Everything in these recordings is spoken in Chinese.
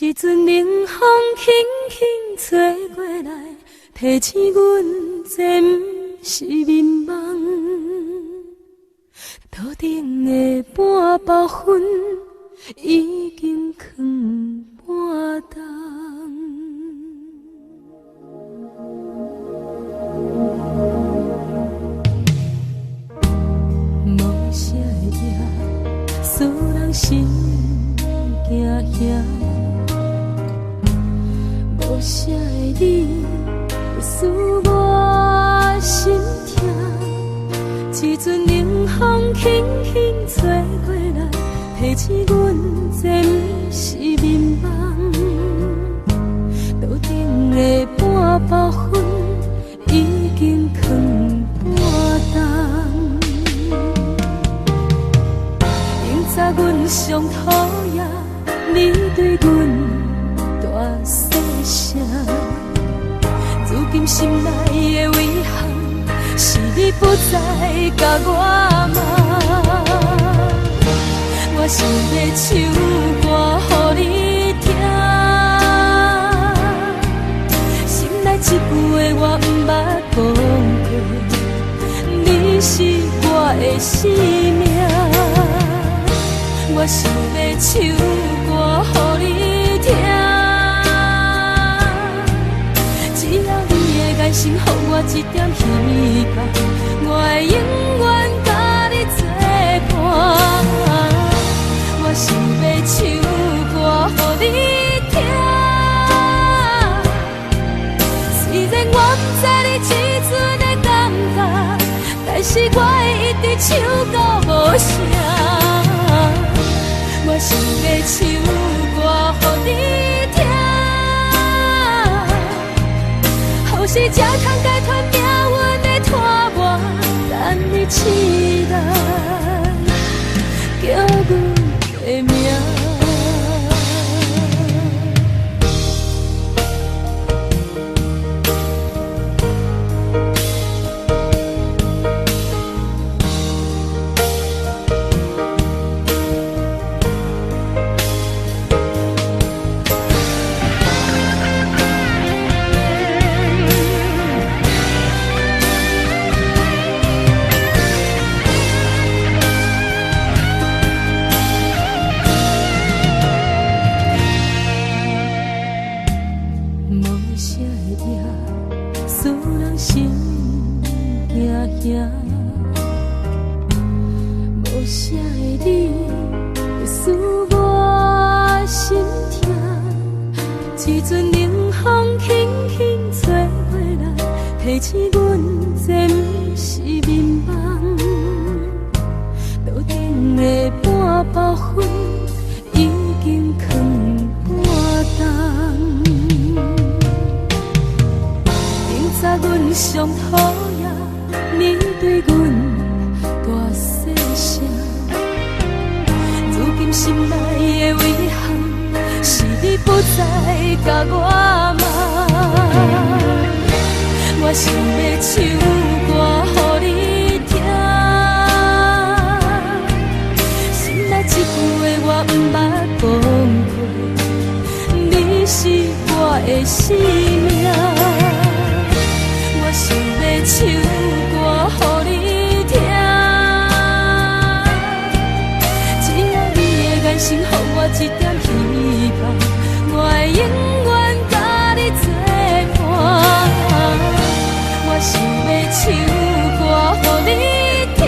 一阵冷风轻轻吹过来，提醒阮这不是眠梦。头顶的半包云已经藏半冬。无啥会夜，使人心惊惊。无啥的你，使我心痛。一阵冷风轻轻吹过来，提醒阮这不是眠梦。头顶的半包云已经藏半冬。明早阮上讨厌你对阮大细声，如今心内的遗憾，是你不再甲我骂。我想要唱歌予你听，心内一句话我不捌讲过，你是我的生命。我想要唱歌予你听，只要你的眼神予我一点希望，我会永远甲你作伴。我想要唱歌予你听，虽然我不知你这阵的感觉，但是我会一直唱到无声。我想要唱歌予你听，后世才通解脱命运的拖磨，等你起来，叫阮的名。无啥的你，会使我心痛。一阵冷风轻轻吹过来，提醒阮这不是眠梦。头顶的半包云已经藏半冬。明早阮上讨厌你对阮大细声，如今心内的遗憾，是你不再甲我骂。我想要唱歌予你听，心内一句话我不捌讲过，你是我的生命。我想要唱歌予你听，只要你的眼神予我一点希望，我会永远甲你作伴。我想要唱歌予你听，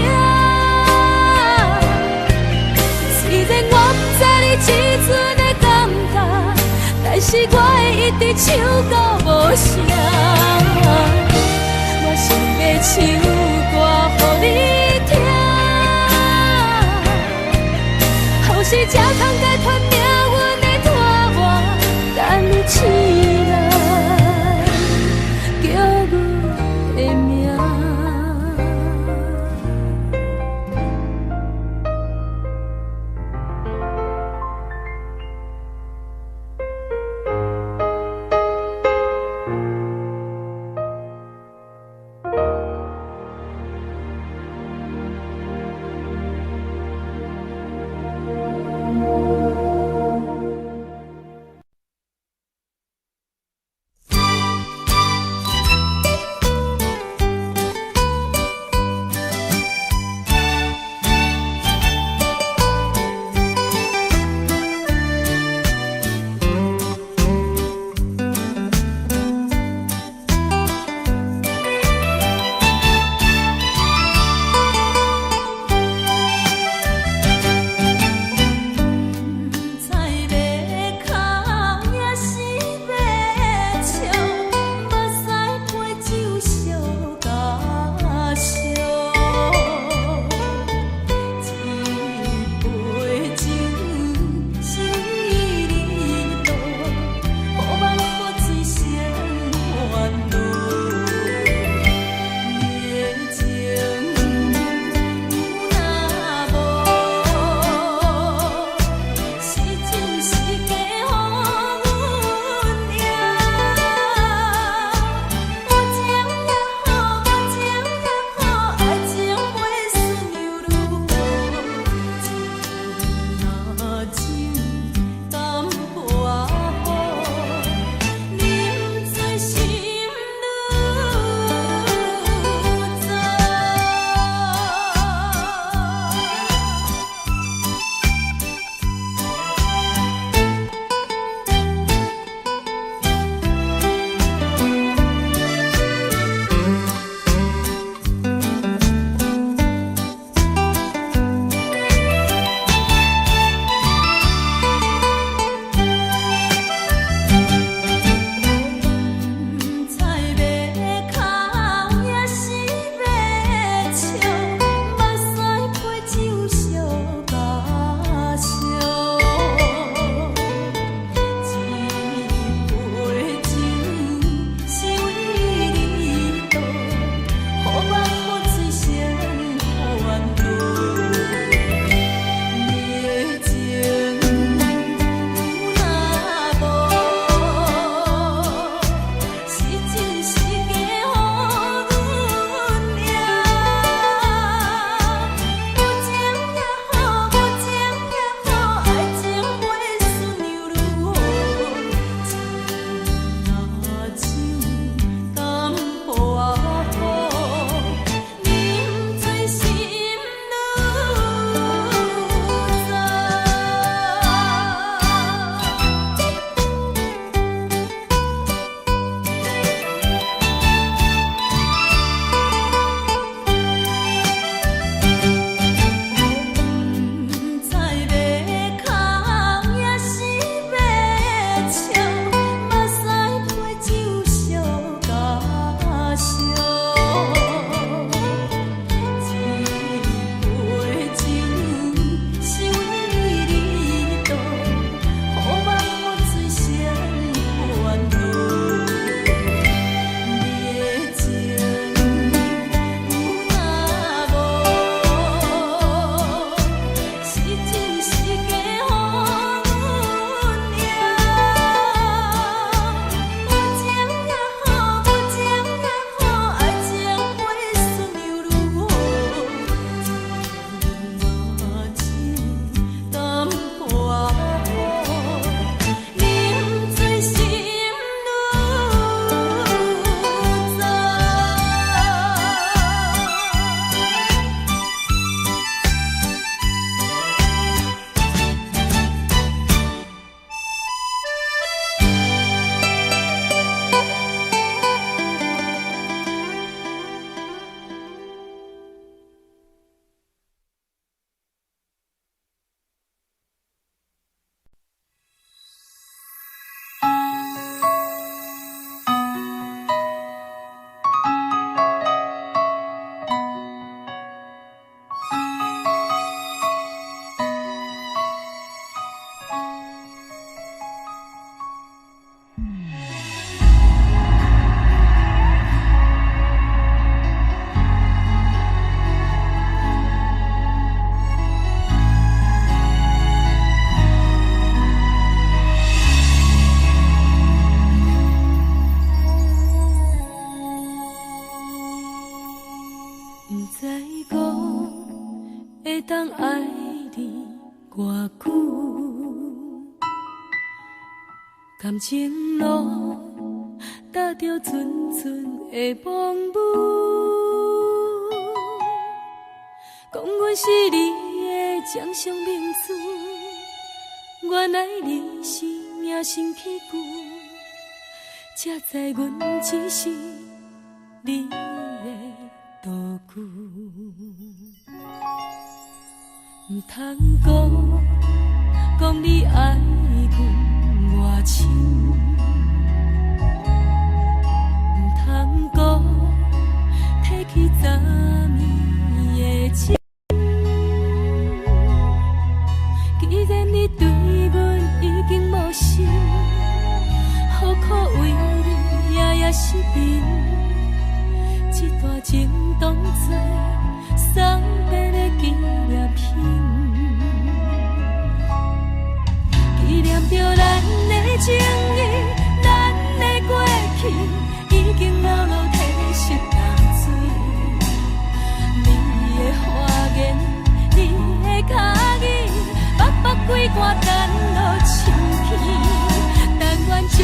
虽然我不知你这阵的感觉，但是我会一直唱到无声。我想要唱歌予你听，后世才通解脱命运的拖磨，等你起来，叫阮的名。感情路踏着纯纯的风舞，讲阮是你的掌上明珠，原来你是命生起旧，才知阮只是你的道具。唔通讲你爱阮。偌深，唔通讲提起昨暝的情。既然你对阮已经无心，何苦为你夜夜失眠？这段情当作送别的纪念品。纪念着咱的情谊，咱的过去已经老老褪色淡水。你的花言，你的脚语，白白几挂等落深片。但愿从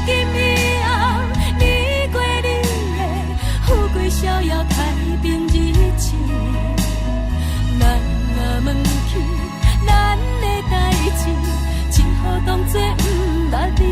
今以后，你过你的富贵逍遥太平日子。咱若问起咱的代志。好当作不捌你。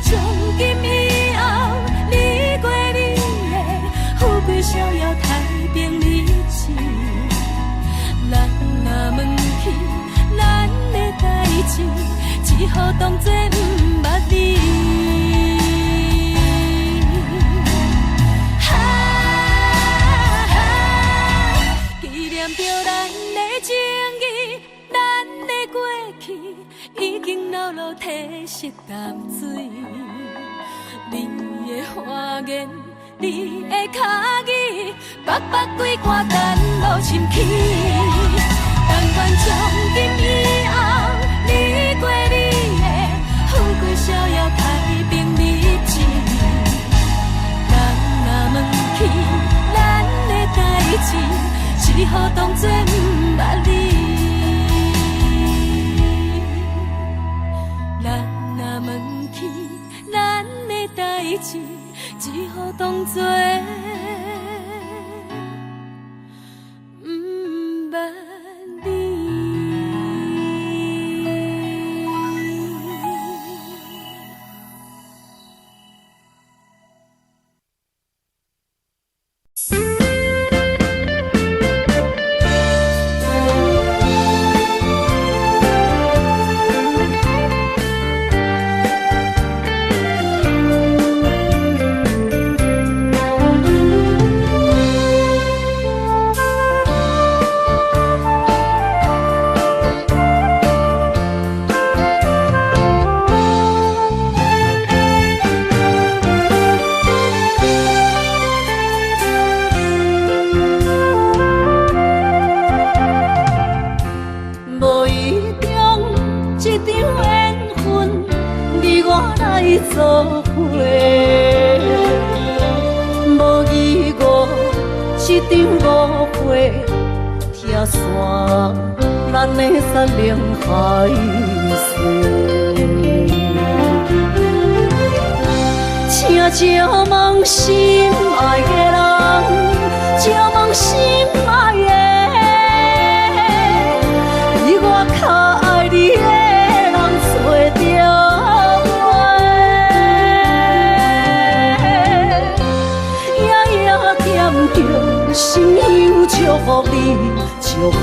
从今以后，你过你只好当作不捌你。纪念着咱的情谊，咱的过去已经流露褪色淡水。你的花言，你的脚语，白白几挂等落深起。但愿从今以后，你过你的，富贵逍遥，太平日子。人若问起咱的代志，只好当作不捌你。人若问起咱的代志，只好当作不捌你。做伙，无义误，一场误会，拆散咱的山盟海誓。请借问心爱的人，借问心爱的，比我较爱你的人找着。心忧祝福你，祝福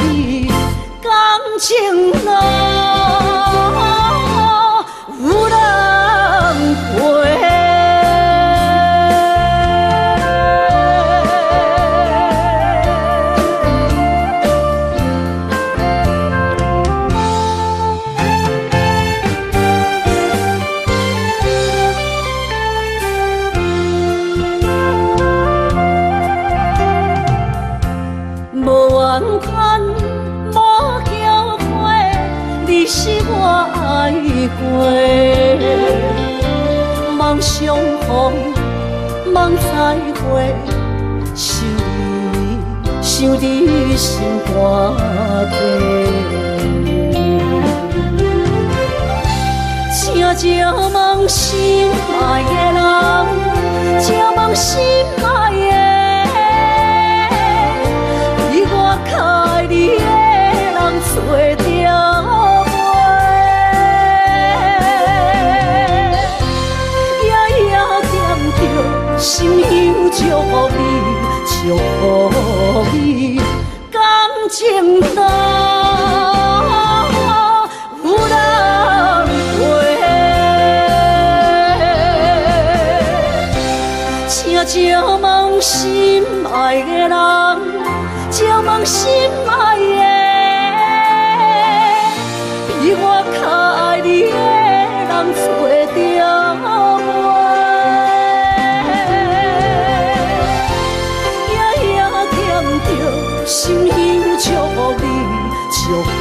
你，感情路有人陪。梦相逢，梦再会，想你心肝底。请借问心爱的人，借问心爱的，比我较爱你的人找着。心忧祝福你，祝福你，感情路有人陪。请借问心爱的人，借问心爱的，比我较爱你的人找着。心忧祝福你，祝福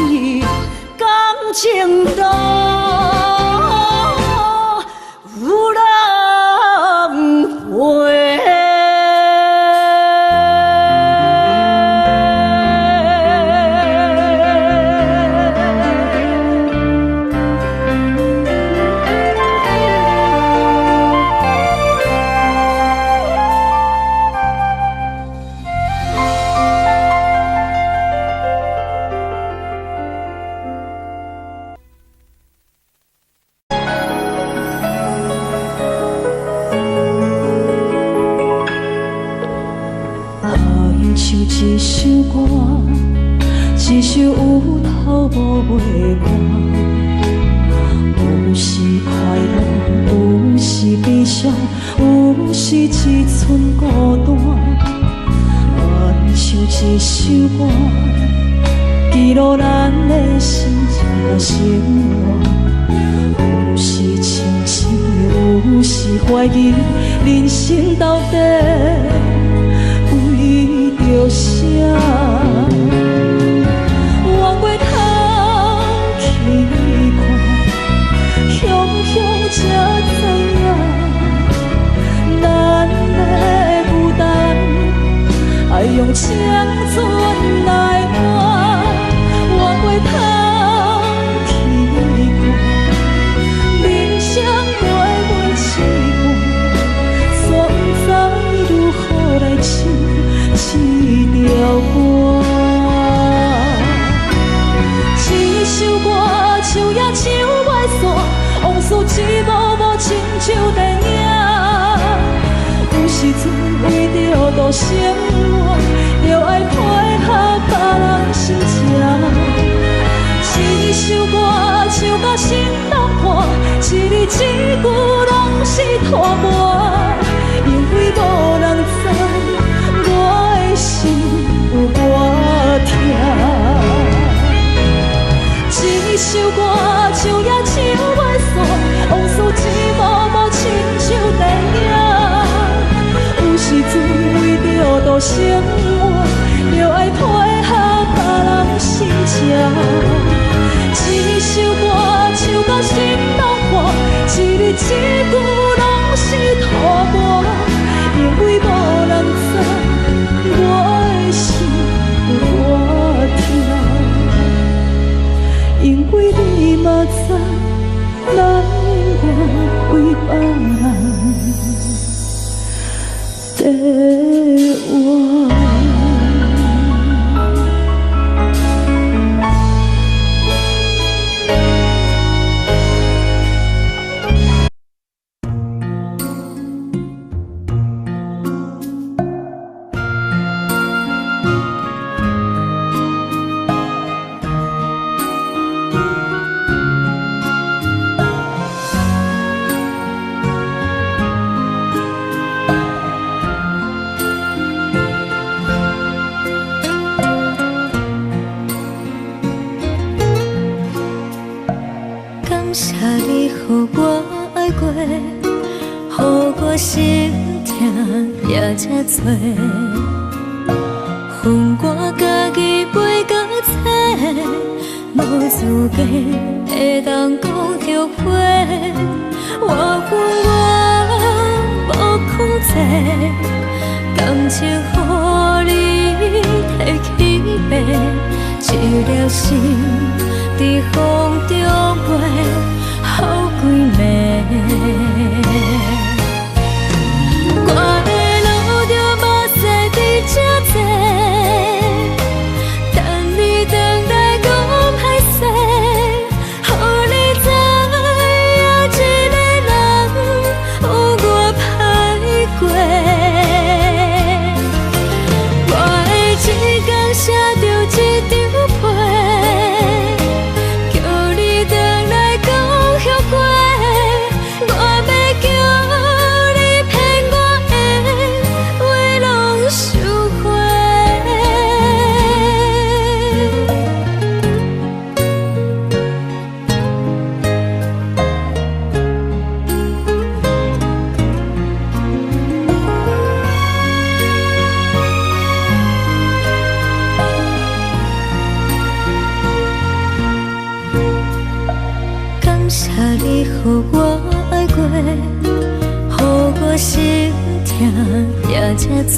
你，感情路有人陪。一首有头无尾歌，有时快乐，有时悲伤，有时一寸孤单。原唱一首歌，记录咱的心情甲生活。有时清醒，有时怀疑，人生到底为着啥？往过头去看，雄雄才知影，咱的负担爱用青春来换。往过头去看，人生月月试过，煞不知如何来唱这条歌。一首歌唱也唱袂煞，往事一幕幕亲像电影。有时阵为着度生活，就爱配合别人心情。一首歌唱到心动破，一字一句拢是拖磨，因为无人知我的心有多痛。一首歌唱也唱袂煞，往事一幕幕亲像电影。有时阵为着度生活，就爱配合别人心情。一首歌唱到心动破，一字一句拢是拖磨，因为无人知我的心有多痛。因为你嘛知，咱永远为别人在活。这多，恨我家己袂够切，无资格会当讲后悔。我无控制，感情予你提起飞，一条心伫风中飞，好几暝。这多，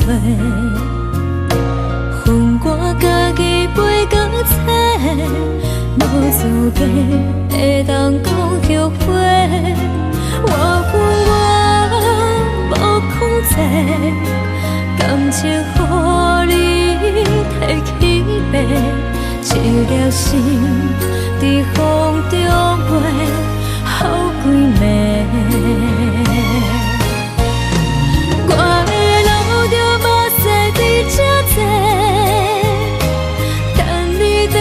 恨我家己袂够切，无资格会当讲后悔。我无控制，感情予你提起飞，一条心伫风中飞，好几暝。这多，等你的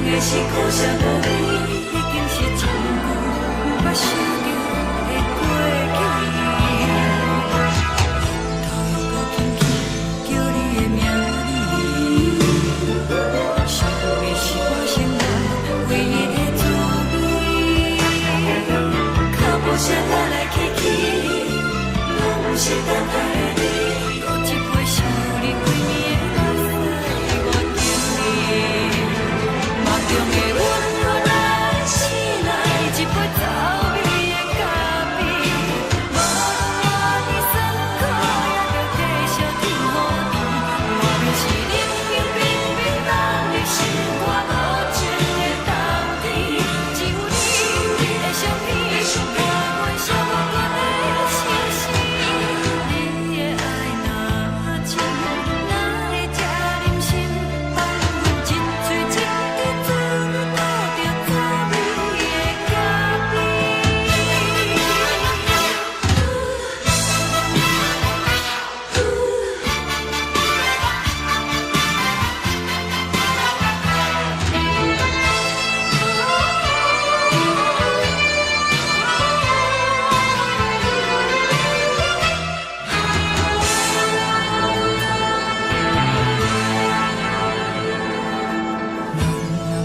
的是苦涩无味，已经是千古不朽着的过去。头又搁轻轻叫你的名字，想的是我生活唯一的滋味。脚步声来来去去，拢不是等待的你。搁一杯想你几暝的目屎，我敬你。梦中的阮若来醒来，一杯走味的咖啡，无论我的酸苦，也着继续甜乎甜。我就是冷冷冰冰冷的心肝无情的冬天，只有你的相片，我阮寂寞过的心事。你的爱若真，哪会这忍心放阮一嘴一滴滋味，讨着滋味的咖啡？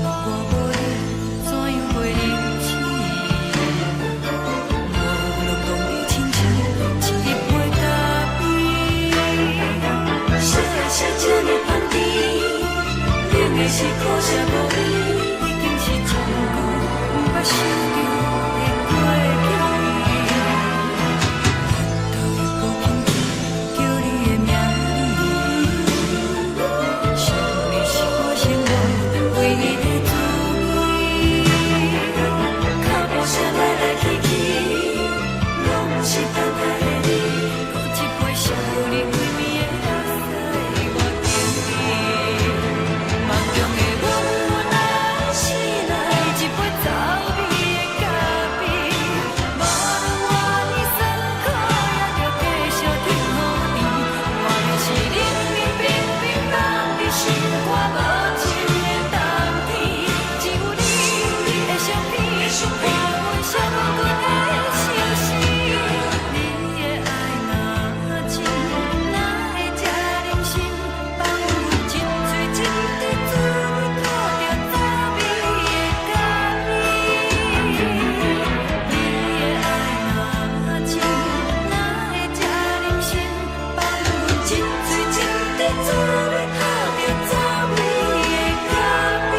我无你，怎样过日子？无论讲你亲像一杯咖啡，小的是这么香甜，冷的是苦涩无味，已经是千古不朽着的过去。头又搁轻轻叫你的名字，想的是我生活唯一的滋味。脚步声来来去去，拢不是等待的你。搁一杯想你几暝的目屎，我敬你。梦中的阮若来醒来，一杯走味的咖啡，无论我的酸苦，也着继续甜乎甜。我就是冷冷冰冰冷的心肝无情的冬天，只有你的相片，我阮寂寞过的心事。你的爱若真，哪会这忍心放阮一嘴一滴滋味，讨着滋味的咖啡？你的爱若真，哪会这忍心放阮一嘴一滴滋味，讨着滋味的咖啡？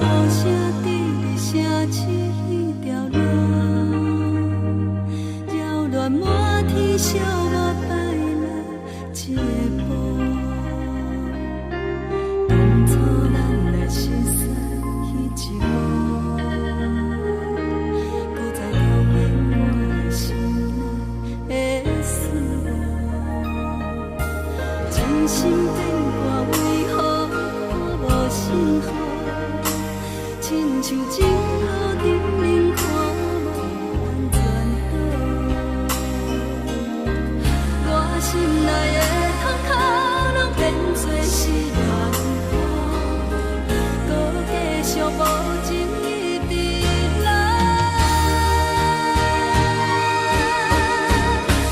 雨声滴咧声起迄条路，扰乱满天小我摆来一个步。当初咱来熟悉彼一幕，搁再重现我心内的思慕。真心变卦为何我无信号？亲像静候叮咛，看无完全好。我心内的痛苦，拢变作是难过，搁继续无情伊伫来。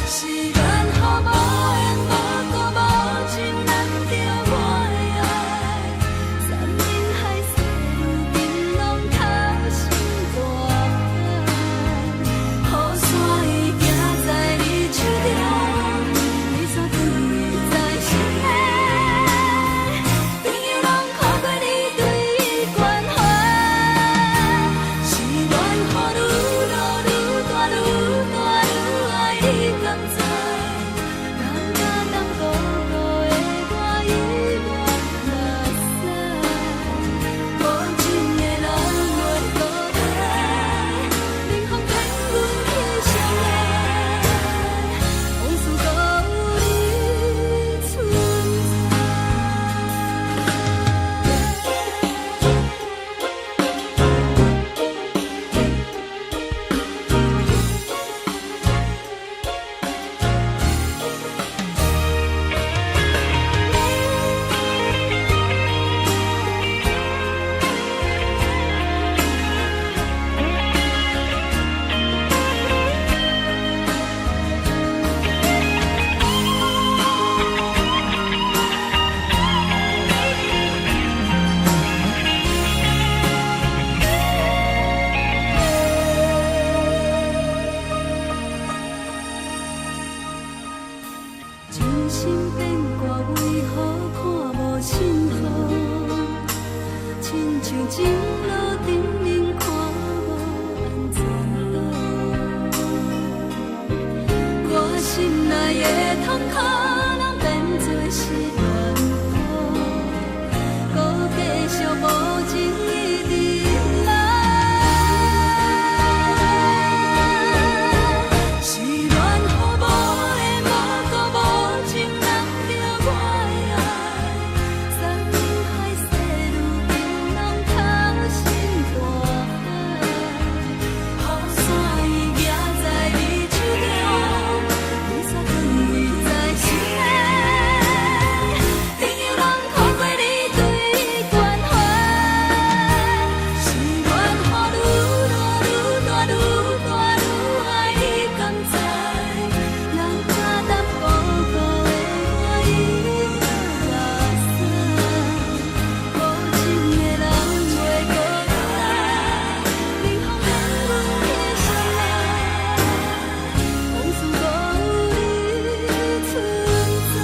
是缘予无缘无故无情难着我的爱，山盟海誓。亲像情路灯冷，看无安全路。我心内的痛苦，拢变做是暖风，搁继续无情一直来。是恋予无的无辜无情人着我的爱，山盟海誓如今拢透心大海。雨伞已举在你手中，雨伞放位在心内，朋友人看过你对关怀，是恋予愈热愈大愈大愈爱你甘知，人假淡薄薄的我已落山，无情的人袂搁来，冷风冷阮的心内，往事搁有你存在。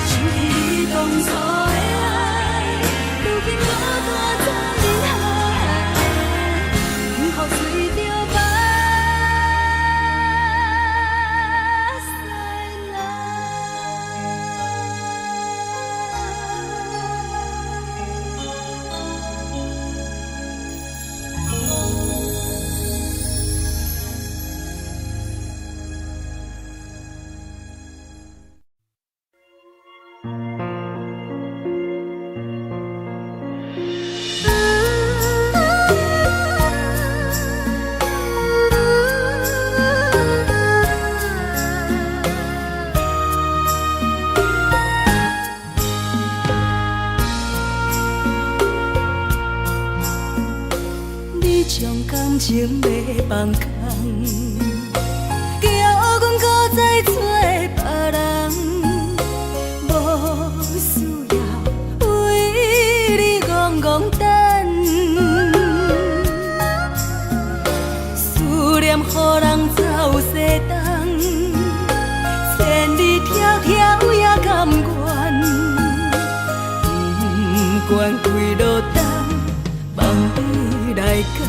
想起你当初的爱，如今搁大在人海，幸福随着目屎你将感情要放空，叫阮搁再找别人，无需要为你戆戆等，思念予人走西东，千里迢迢也甘愿，不管几路灯，望你来赶。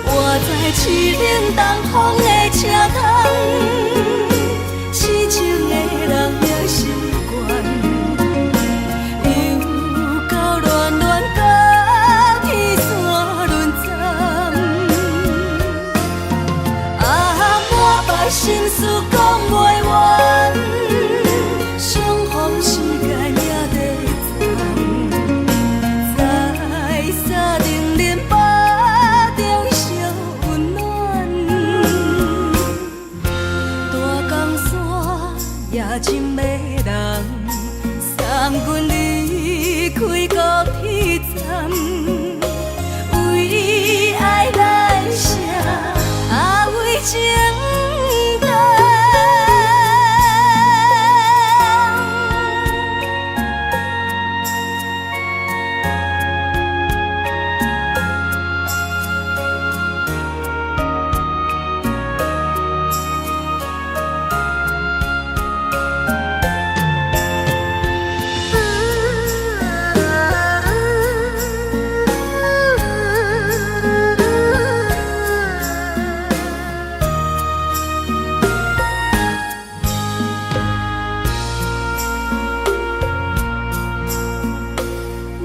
我在凄冷东风的车窗，痴情的人也习惯，又到恋恋甲天山论战。满腹心事讲袂完，相逢时间也在站，在沙定连巴中烧温暖。大江山也真迷人，送阮离开高铁站，为爱来写为情重。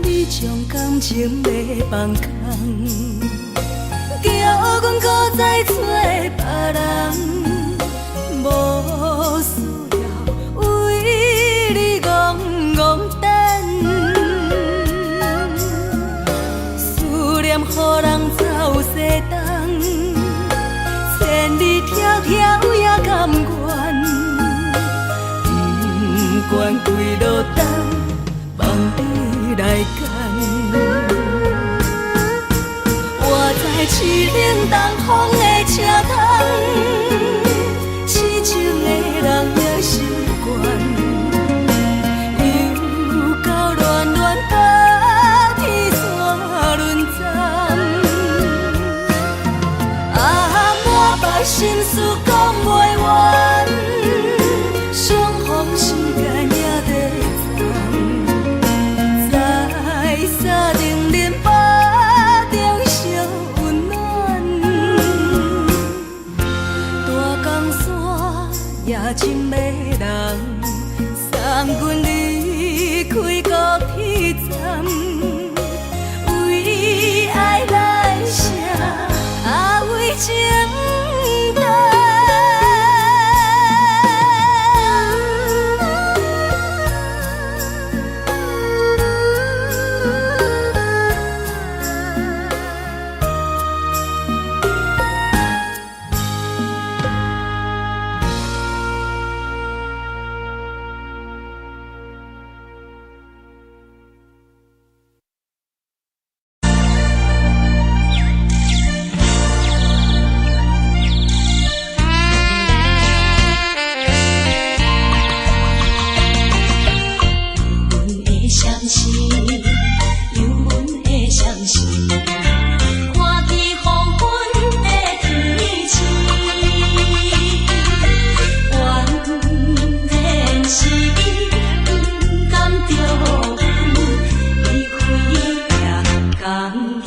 你将感情要放空，叫阮搁再找别人，无需要为你戆戆等，思念予人走西东，千里迢迢也甘愿，不管几路灯，望你来赶。我在凄冷东风的车窗，痴情的人。是有阮的相思，看起黄昏的天气，原然是伊不甘着阮离开夜江边。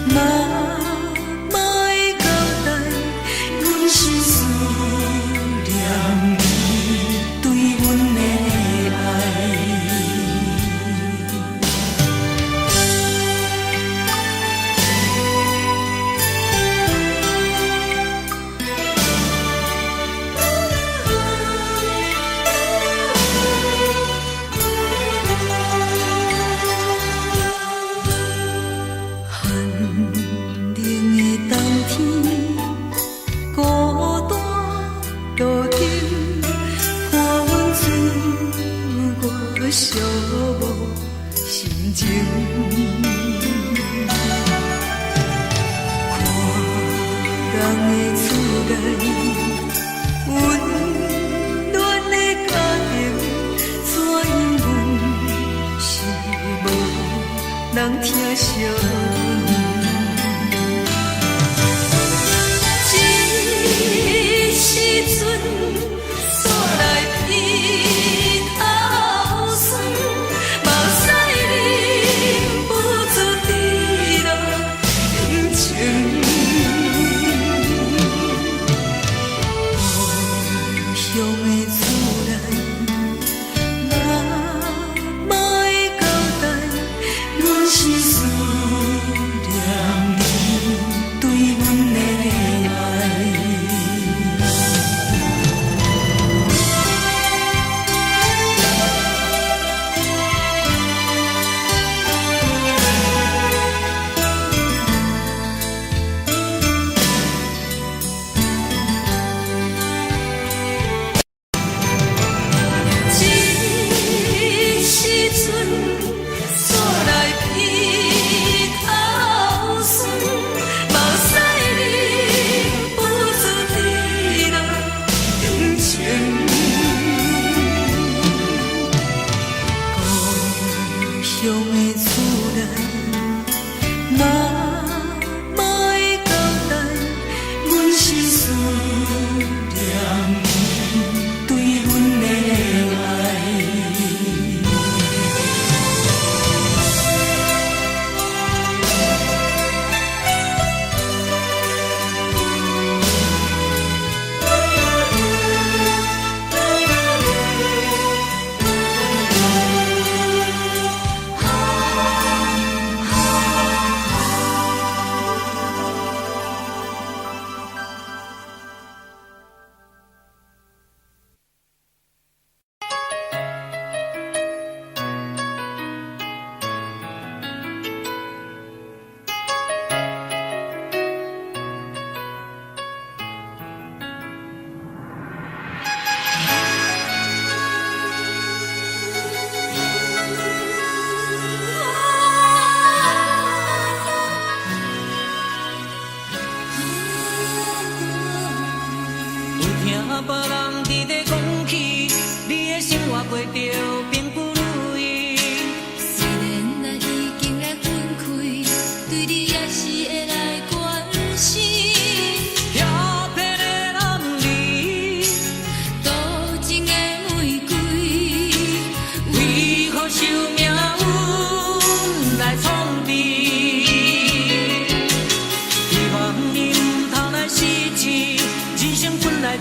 妈妈的交代，阮心事。孤单路顶，看阮自我寂寞心情。看人的厝内温暖的家庭，怎因阮是无人疼惜？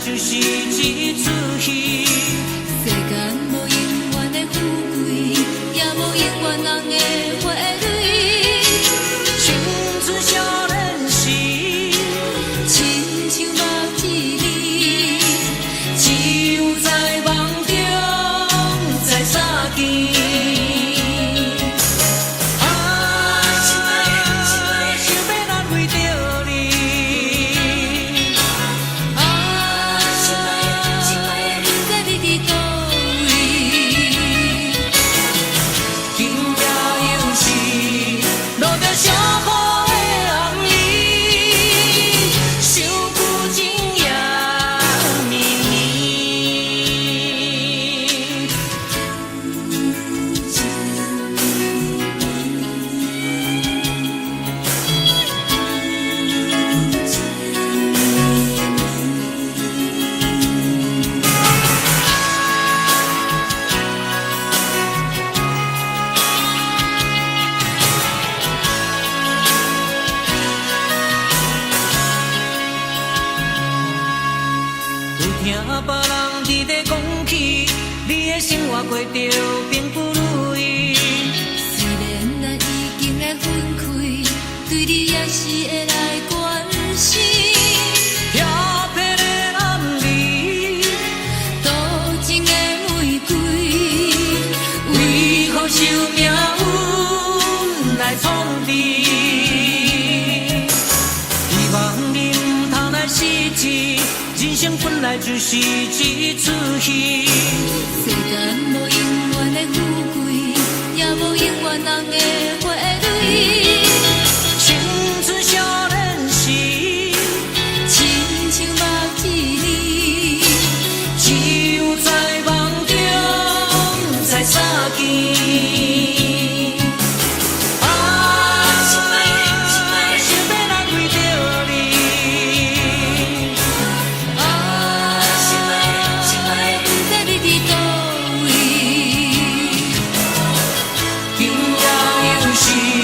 就是一出戏。世间无永远的富贵，也无永远人的花蕊。青春少年时，亲像目一字，只有在梦中才相见。 听别人伫咧讲起，你的生活过着并不如意。虽然咱已经来分开，对你也是会来关心。漂泊的男儿，多情的玫瑰，为何受命运来创治？希望你唔通来失志。人生本来就是一出戏。世间无永远的富贵，也无永远人的花蕊。青春少年时，亲像目一年，只有在梦中才相见。是。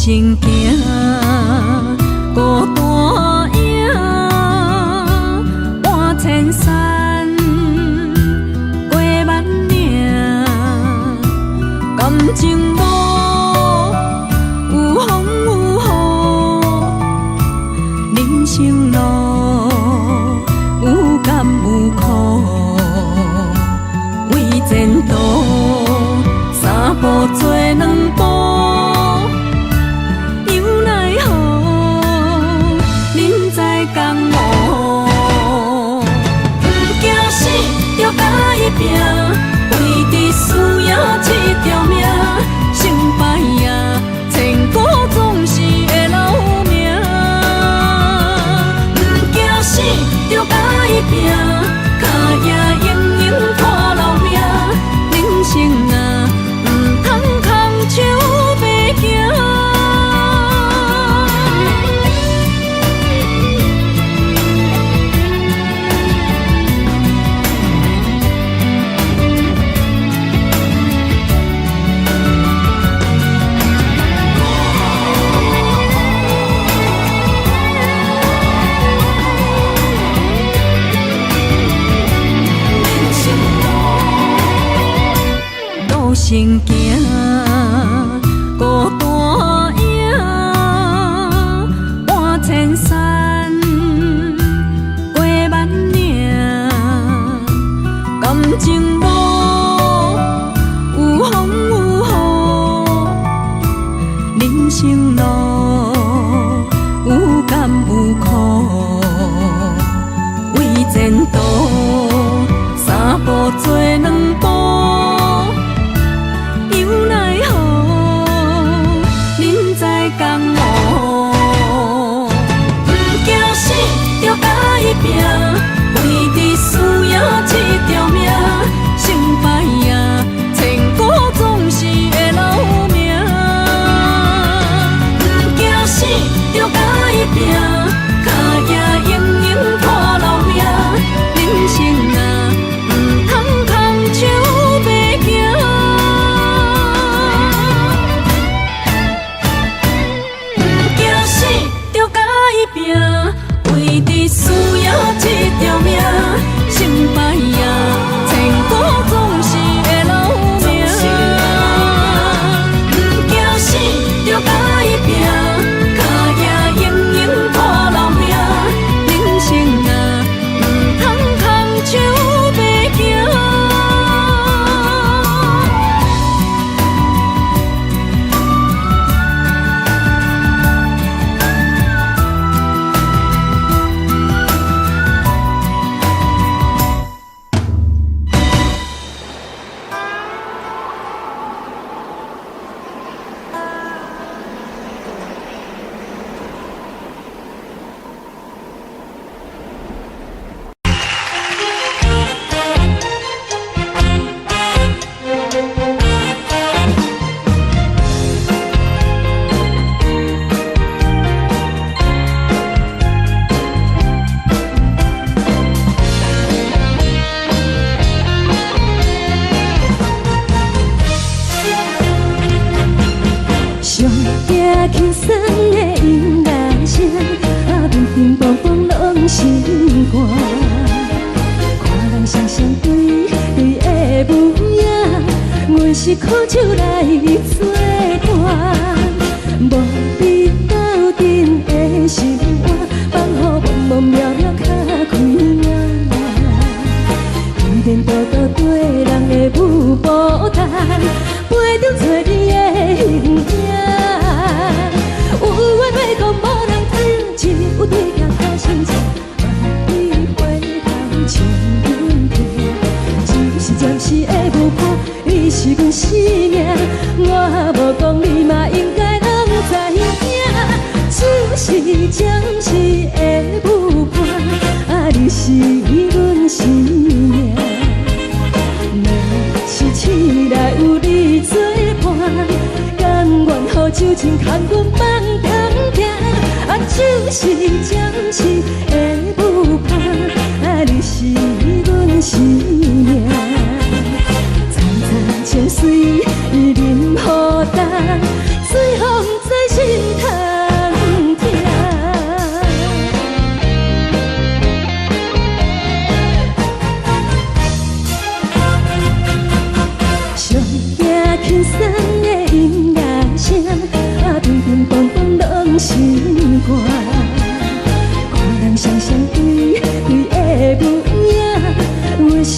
行行，孤单影，半千山，过万岭，感情无有风有雨，人生路有甘有苦，为前途三步做两步。拼，为伫需要这条命，成败赢，千古总是会留名。不惊死，着甲伊拼，脚也用用拖老命。人生啊，唔通空手白行。行行，孤单影，半千山，过万岭，感情无有风有雨，人生路有甘有苦，为前途三步做两步。拼，为伫需要这条命，成败赢，千古总是会留名。不惊死，着甲伊拼，脚也用用拖老命。人生啊，唔通空手白行。不惊死，着甲伊拼，为伫需要这条命，成败赢，千古总是会留名。不惊死，着甲伊拼，脚也用用拖老命。人生啊，唔通空手白行。轻松的音乐声，面面风风拢心肝。看人双双对对的模样，阮是苦手来作伴。无你斗阵的心肝，放予茫茫渺渺较开眼。一点多多对人的舞步弹，陪着做你的形影。有缘会讲无人知，有对镜较心切，万里回头像阮家。一时暂时的舞伴，你是阮生命，我无讲你嘛应该拢知影。只是暂时的舞伴，你是阮生命。若是醒来有你作伴，甘愿予酒精牵阮放长行。就是暂时的舞伴，你是阮生命。层层清水任雨淡，随风在心。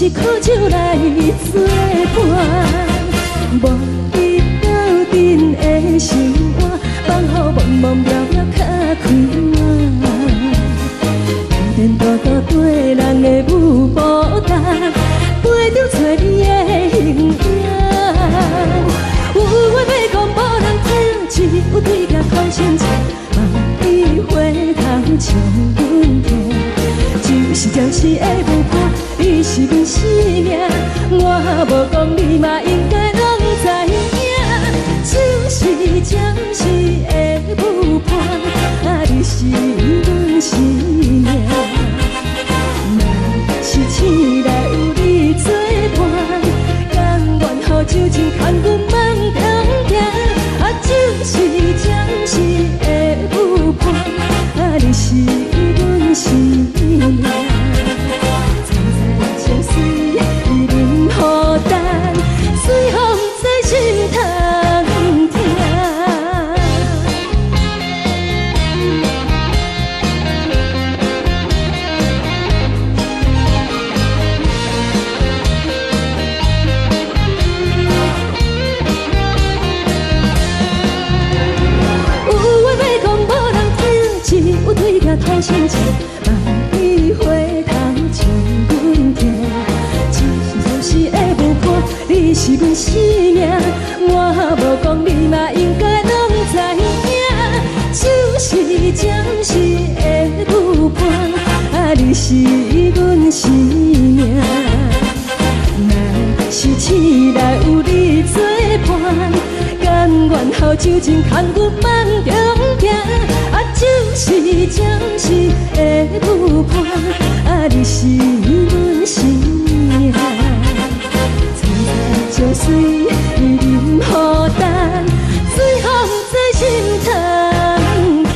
是苦酒来作伴。无伊斗阵的心肝，放乎茫茫渺渺较开满。颠颠倒倒对人的舞步动，陪着找你的形影。有话要讲无人听，只有对镜看心情。梦里回头将阮听，就是暂时的舞伴，你是阮生命。我无讲你嘛应该拢知影，就是暂时的舞伴，你是阮生命。若是醒来有你作伴，甘愿予酒精牵阮梦中行，就是暂时的舞伴，你是阮生命。藏在情水，伊任孤单，随风在心通听。讨心情，梦里回头将阮听，就是暂时的舞伴，你是阮生命。我无讲你嘛应该拢知影，就是暂时的舞伴，你是阮生命。若是醒来有你作伴，甘愿予酒精牵阮梦中行。就是暂时的舞伴，你是阮生命。藏在情水，伊任孤单，随风在心通听。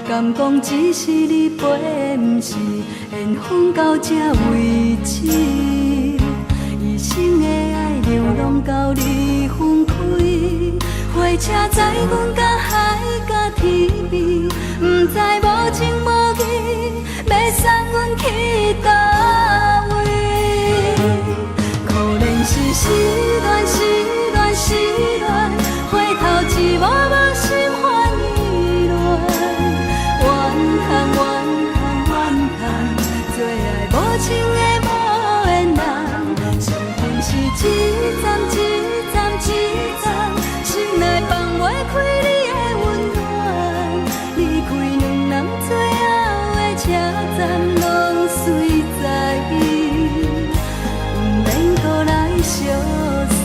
敢讲只是你陪，不是缘分到这为止。一生的爱流浪到你分开，火车载阮甲海甲天边，不知无情无义，要送阮去倒位？可能是失恋，失恋，失恋，回头一幕幕心烦意乱。最爱无情的无缘人，相逢是一站一站一站，心内放袂开你的温暖。离开两人最后的车站，拢随在意，不免搁来相送。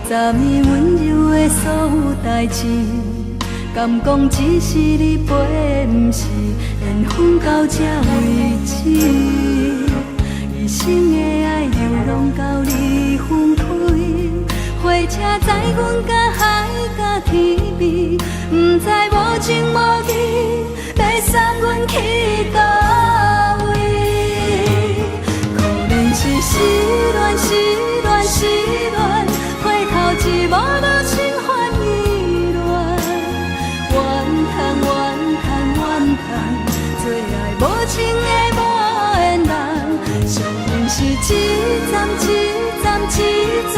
昨暝温柔的所有代志，敢讲只是你陪，不是缘分到这为止。一生的爱流浪到你分开，火车知阮甲海甲天边，不知无情无义，要送阮去倒位？可能是失恋，失恋，失恋，回头一幕幕心烦意乱，怨叹，怨叹，怨叹，最爱无情的无缘人，上恨是一站一站一站，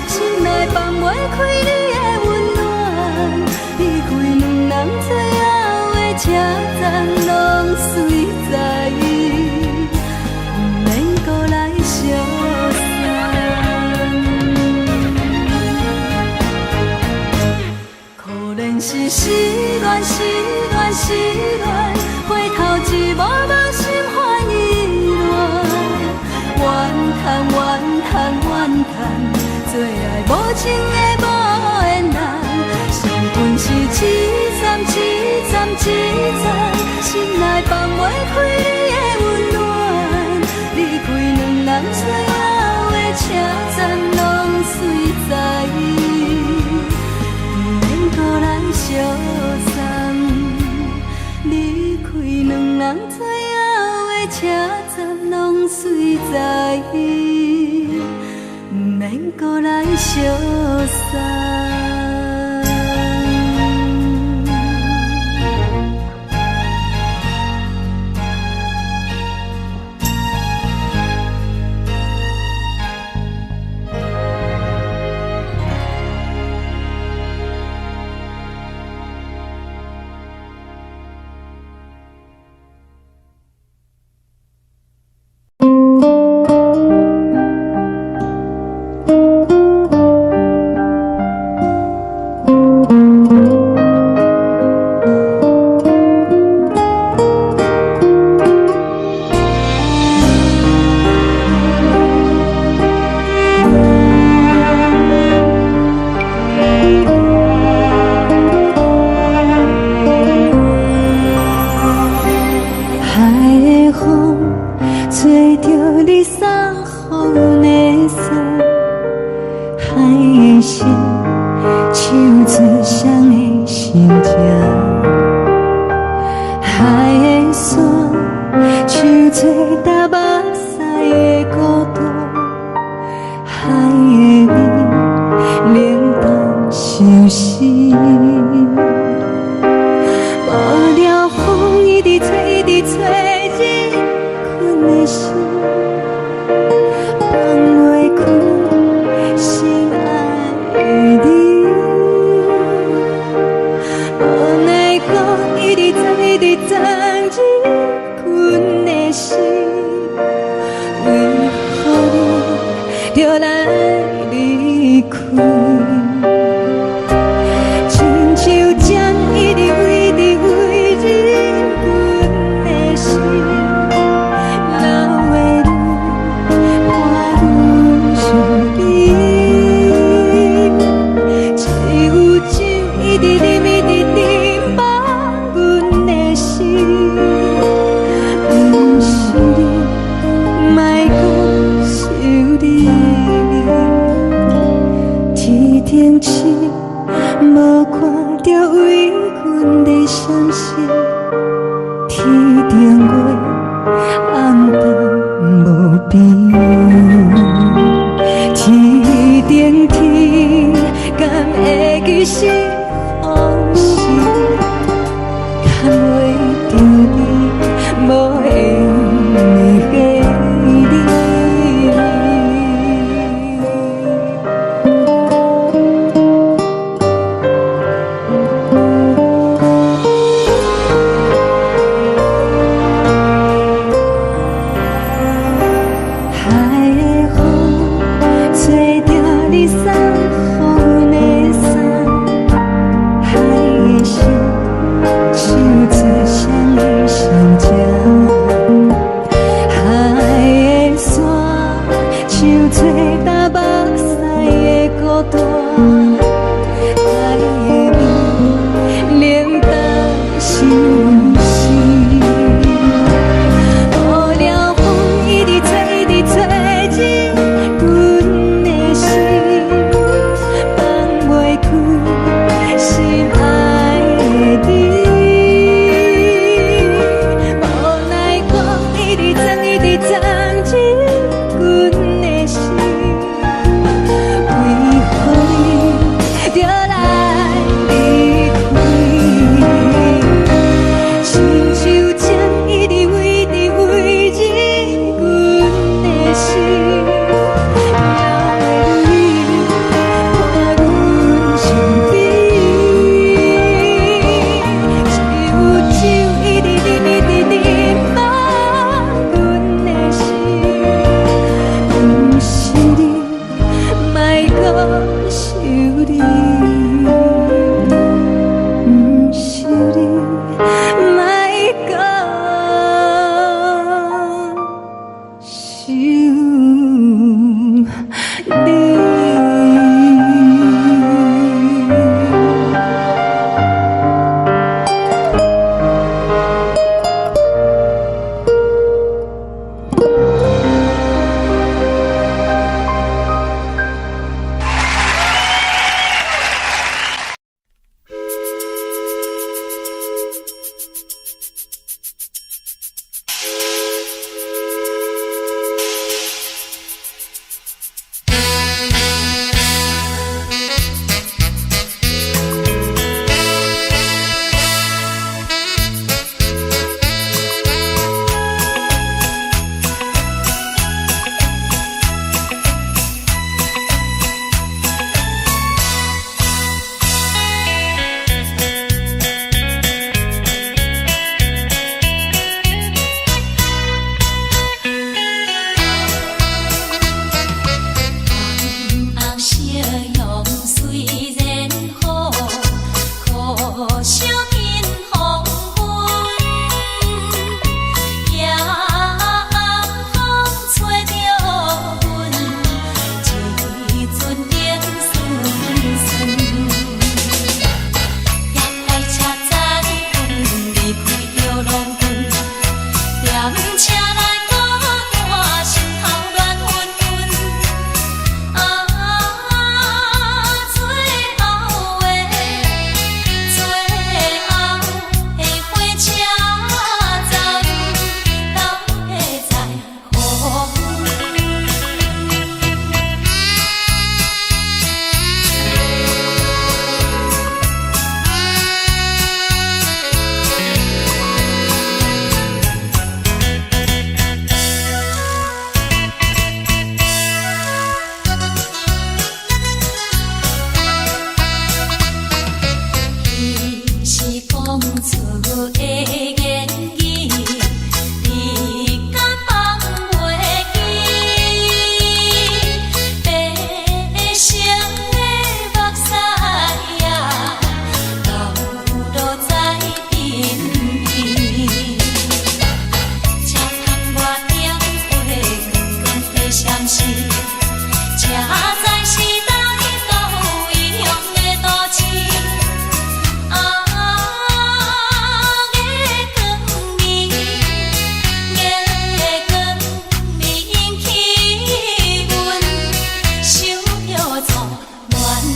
心内放袂开你的温暖，离开两人最后的车站，拢随在，不免搁来相送。可能是失恋，失恋，失恋，回头一幕幕心烦意乱，怨叹，怨叹，怨叹，最爱无情的无缘人，上恨是一站一站一站，心内放袂开你的温暖，离开两人最后的车站，拢随在，不免搁来相送，离开两人最后的车站，拢随在，不免搁来相送。吹着你送予的伞，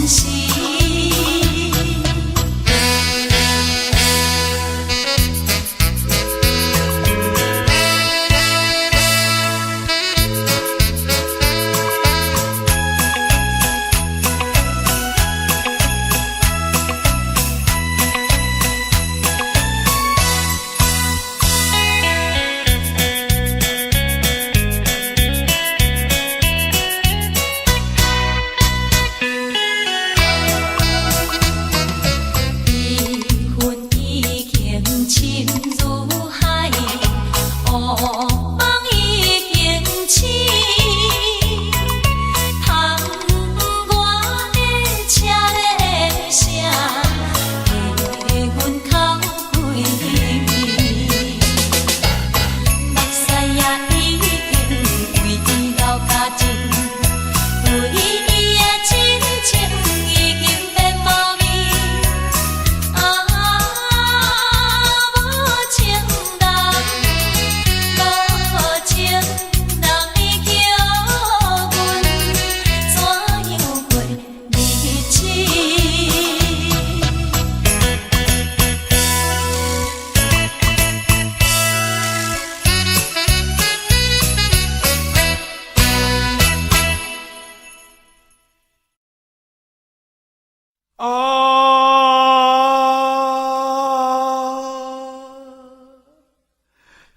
时。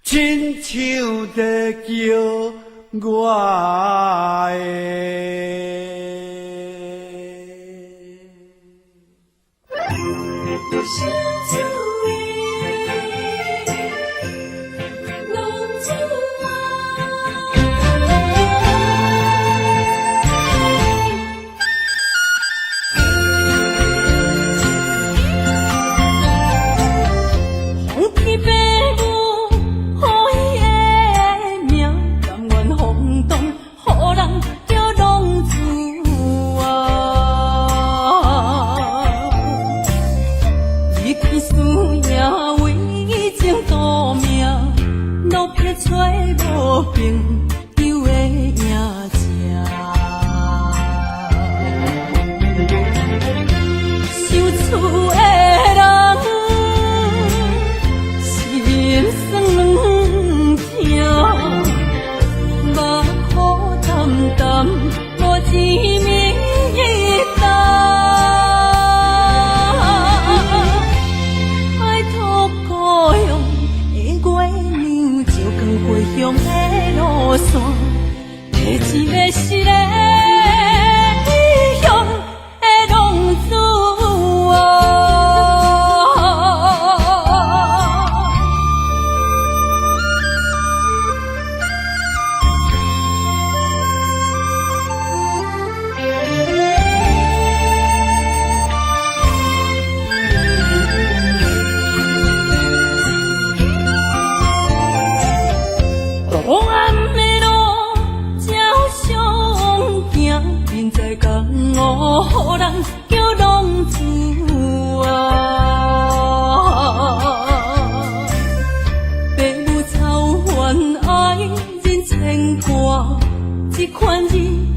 亲像在叫我的小主的公主啊，红天白母，好伊的命，甘愿放荡，予人叫浪子啊。你去输赢为情赌命，路撇找无朋友的赢者。受厝的人心酸痛，目苦淡淡，无一明一答。爱托孤勇的月娘，照光回乡的路线，提一个失个异乡的浪子啊。黑暗的路，照常行，现在江湖予人叫浪子啊。父母操烦爱人牵挂，这款日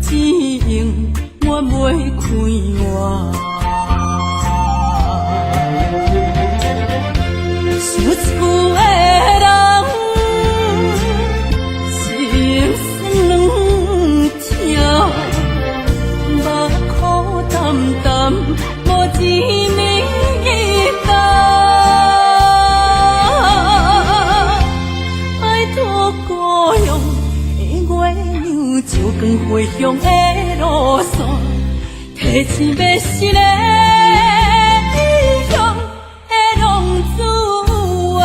子用我袂开换。受厝的人心酸两痛，目苦淡淡，无一明一答。爱托孤勇的月娘，照光回乡的路线，提钱要失个异乡的浪子啊。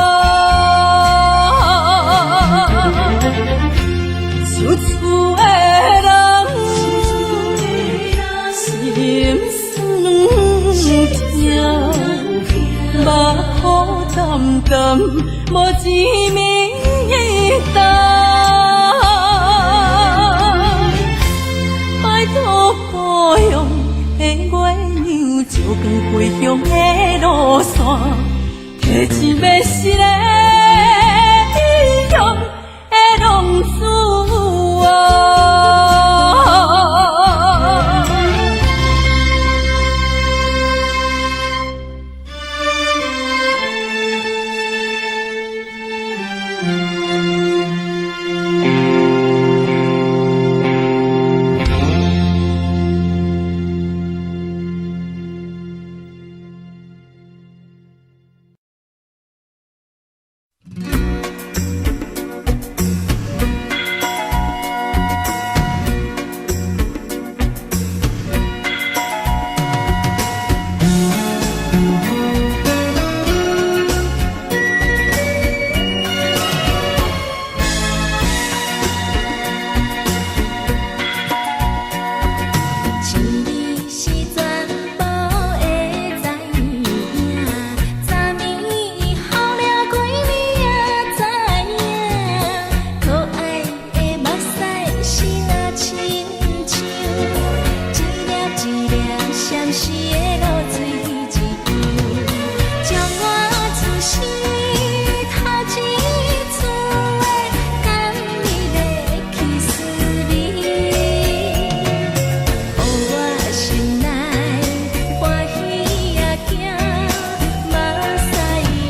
受厝的人心酸两痛，目苦淡淡，无一明一答。爱托孤勇的月娘，照光回乡的路线，提钱要失个异乡的浪子啊。暂时的露水一样，将我自私头一次的甘美的气思你，予我心内欢喜也惊，目屎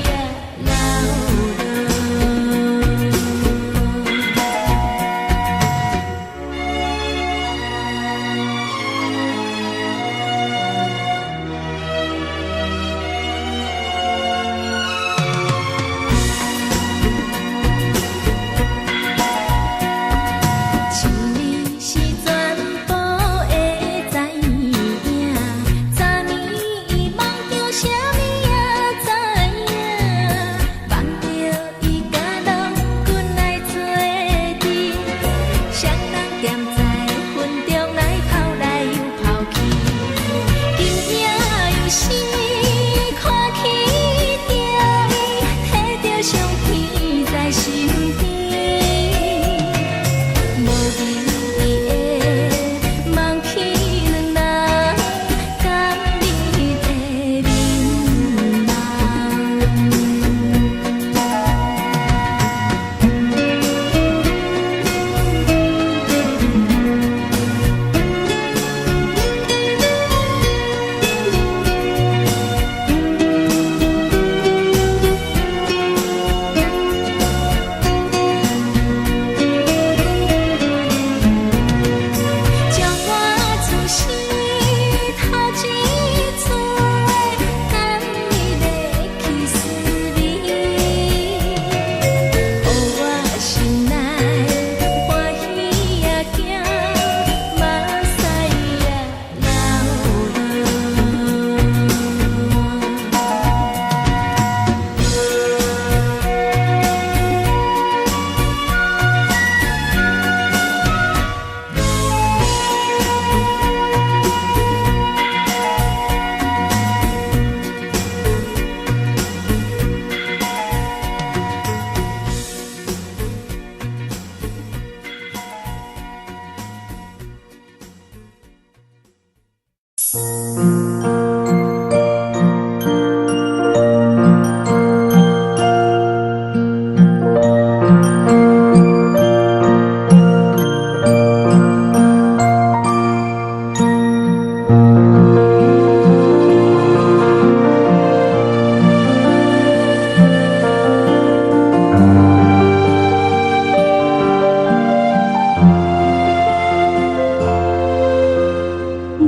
也流落。心里是全部会知影，昨年伊梦着啥物也知影，梦着伊甲郎君来做阵，双人踮在云中来跑来又跑去，今夜又是看起着伊，摕着相片在身边。无意的梦起两人甘美的面将我自私头一次的甘美的气思你，予我心内欢喜也惊，目屎也月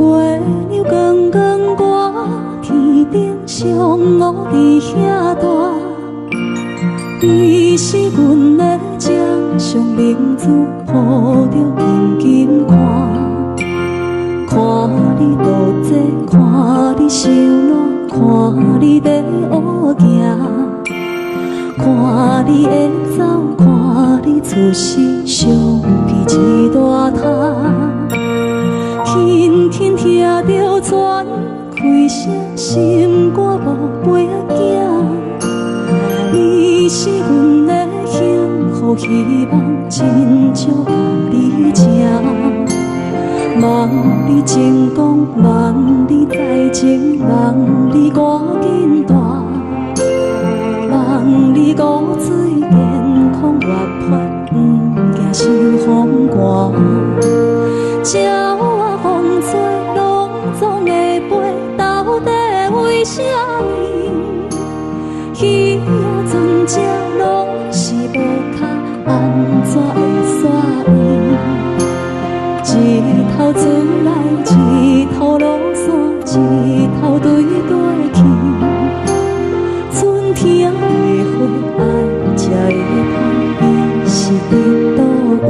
亮光光挂天顶上，我伫遐大。你是阮的掌上明珠，抱着紧紧看。看你独坐，看你受难，看你在乌行，看你会走，看你出世，相比一大摊。轻轻听着船开声，心肝无袂惊。你是阮的幸福希望，真少你情。望你成功，望你在前，望你赶紧大，望你骨髓健康活泼，不惊受风寒。鸟仔风吹，拢总会飞，到底为什么？鱼仔船只拢是无脚，安怎会煞伊？一头船来，一头落山，一头对对去。春天的花爱吃的香，伊是伫倒位？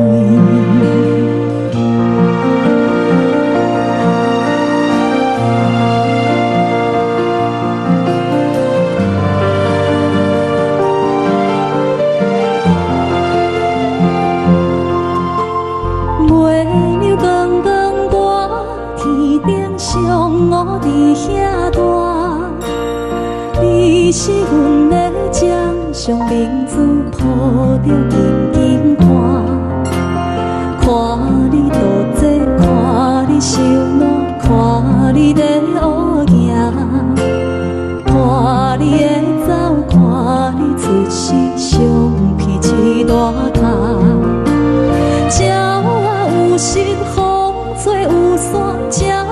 我伫遐大，你是阮的掌上明珠，抱着紧紧看。看你独坐，看你受难，看你在乌行，看你的走，看你出世，相片一大摊。鸟仔有时风做有线，才会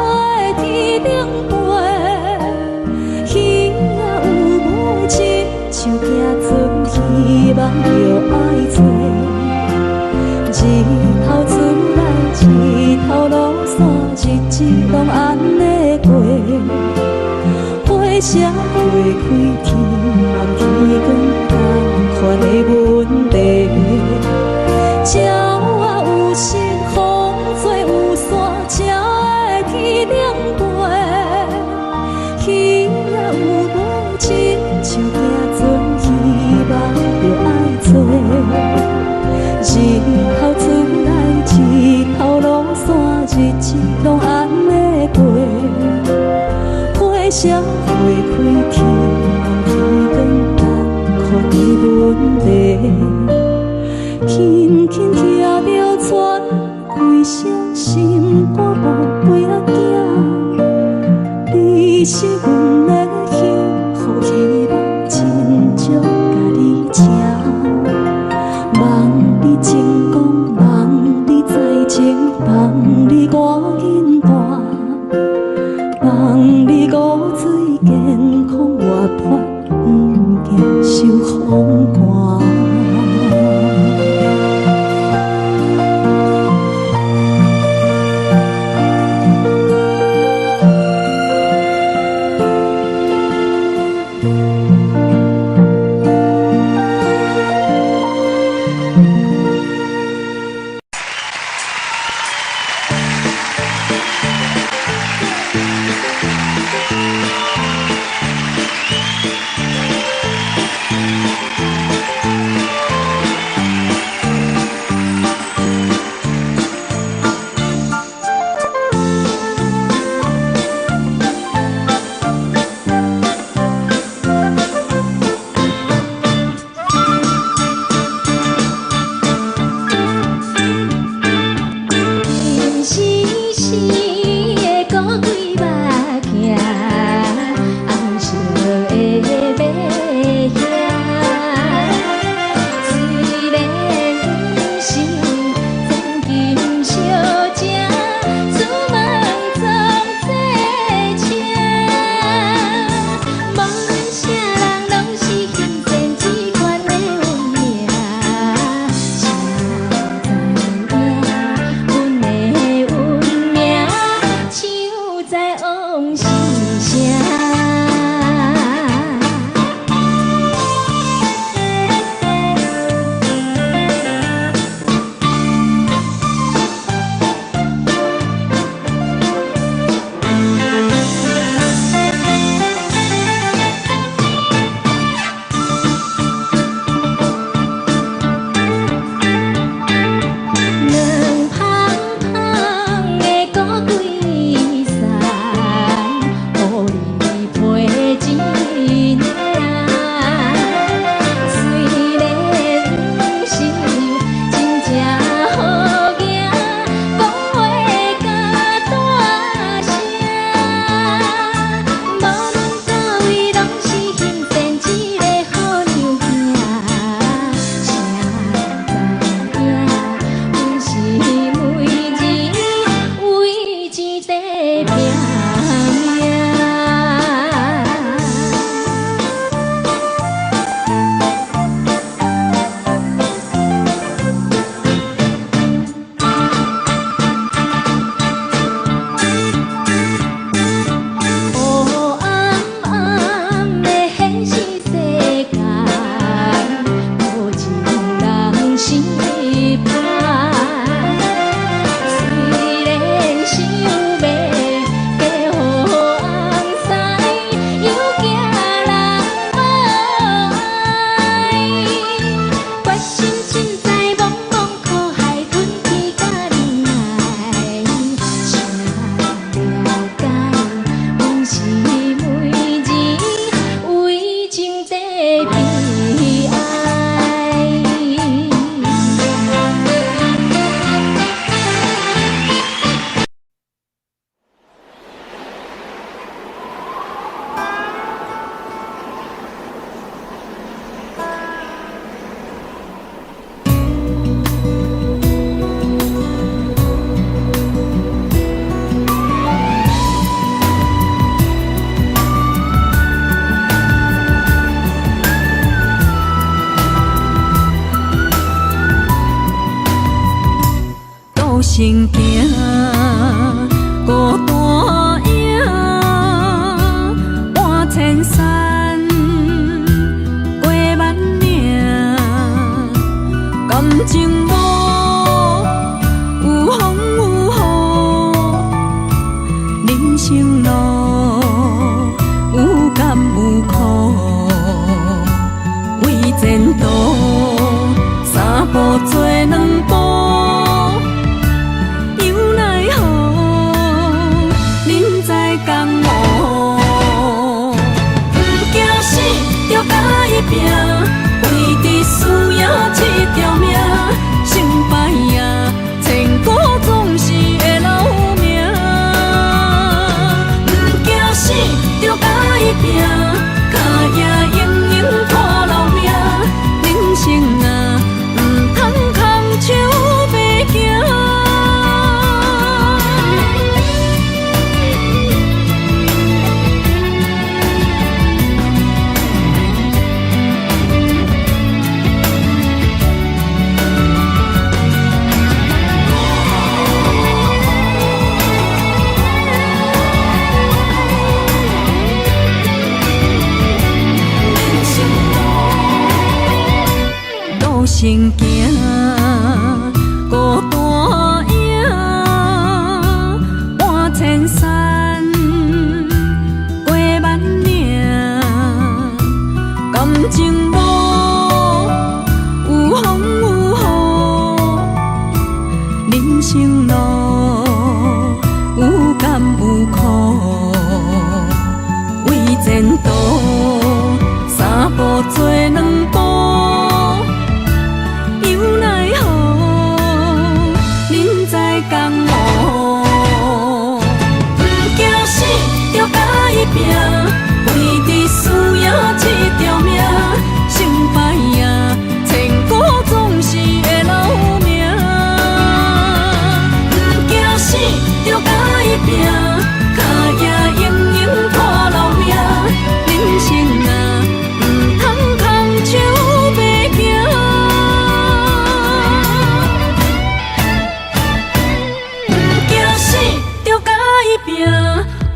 天顶飞。鱼仔有母亲，像行船，希望着爱做。日头出来，日头落山，日子拢安尼过。花社会开，天暗天光，同款的问题。鸟仔有时风做有线，才会天顶飞。鱼仔有母亲，像行船，希望着爱做。日头出来，日头落山，日子拢安尼过。花社会开，天暗天光，同款的问题。轻轻听着喘，几声心肝宝贝仔囝，你是阮的幸福希望，亲像甲你请。望你成功，望你在情，望你赶紧大，望你骨髓健康活泼，不惊受风寒。行行，孤单影，半千山，过万岭，感情无有风有雨，人生路有甘有苦，为前途三步做两步。拼，为伫输赢这条命，成败赢，千古总是会留名。不惊死，着甲伊拼，脚也用用拖留名。人生啊，唔通空手白行。行行，孤单影，半千山，过万岭，感情无有风有雨，人生路有甘有苦，为前途三步做两步。拼，为伫输赢这条命，成败赢，千古总是会留名。不惊死，着甲伊拼，脚也用用拖留名。人生啊，唔通空手白行。不惊死，着甲伊拼，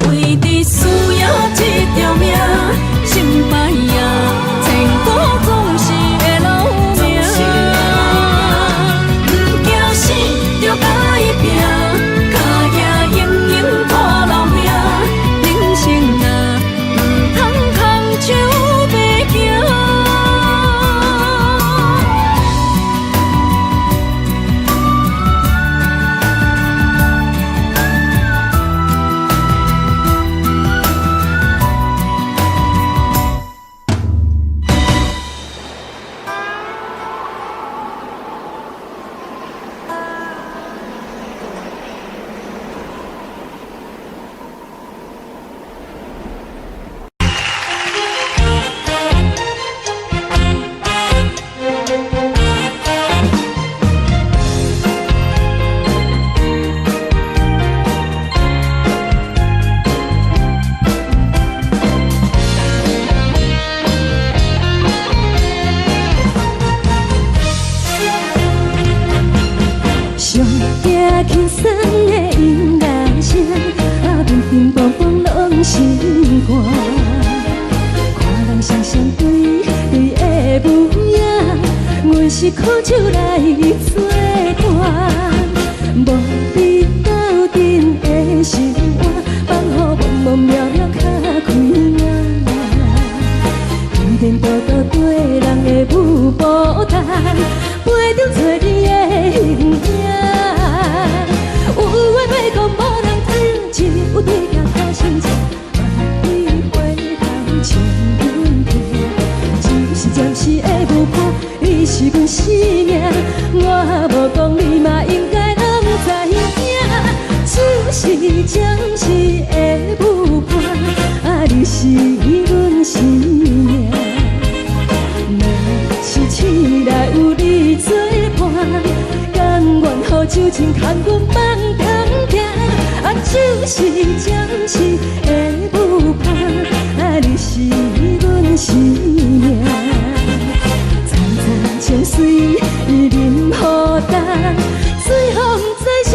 为伫输赢这条命，成败赢，千古总是会留名。不惊死，着甲伊拼，脚也用用拖留名。人生啊，唔通空手白行。轻松的音乐声，乒乒乓乓拢心肝。看人双双对对的模样，阮是苦酒来作伴。无你斗阵的生活，放予茫茫渺渺较开眼。颠颠倒倒对人的舞步弹，陪着做你的形影。有话要讲，无人知，只有对镜看心情。万里回头千人听，只是暂时的舞伴，你是阮生命。我无讲，你嘛应该拢知影。只是暂时的舞伴，你是阮生命。若是醒来有你作伴，甘愿予酒精牵阮放通行，就是暂时的舞伴，你是阮生命。层层清水任雨淡，水风在心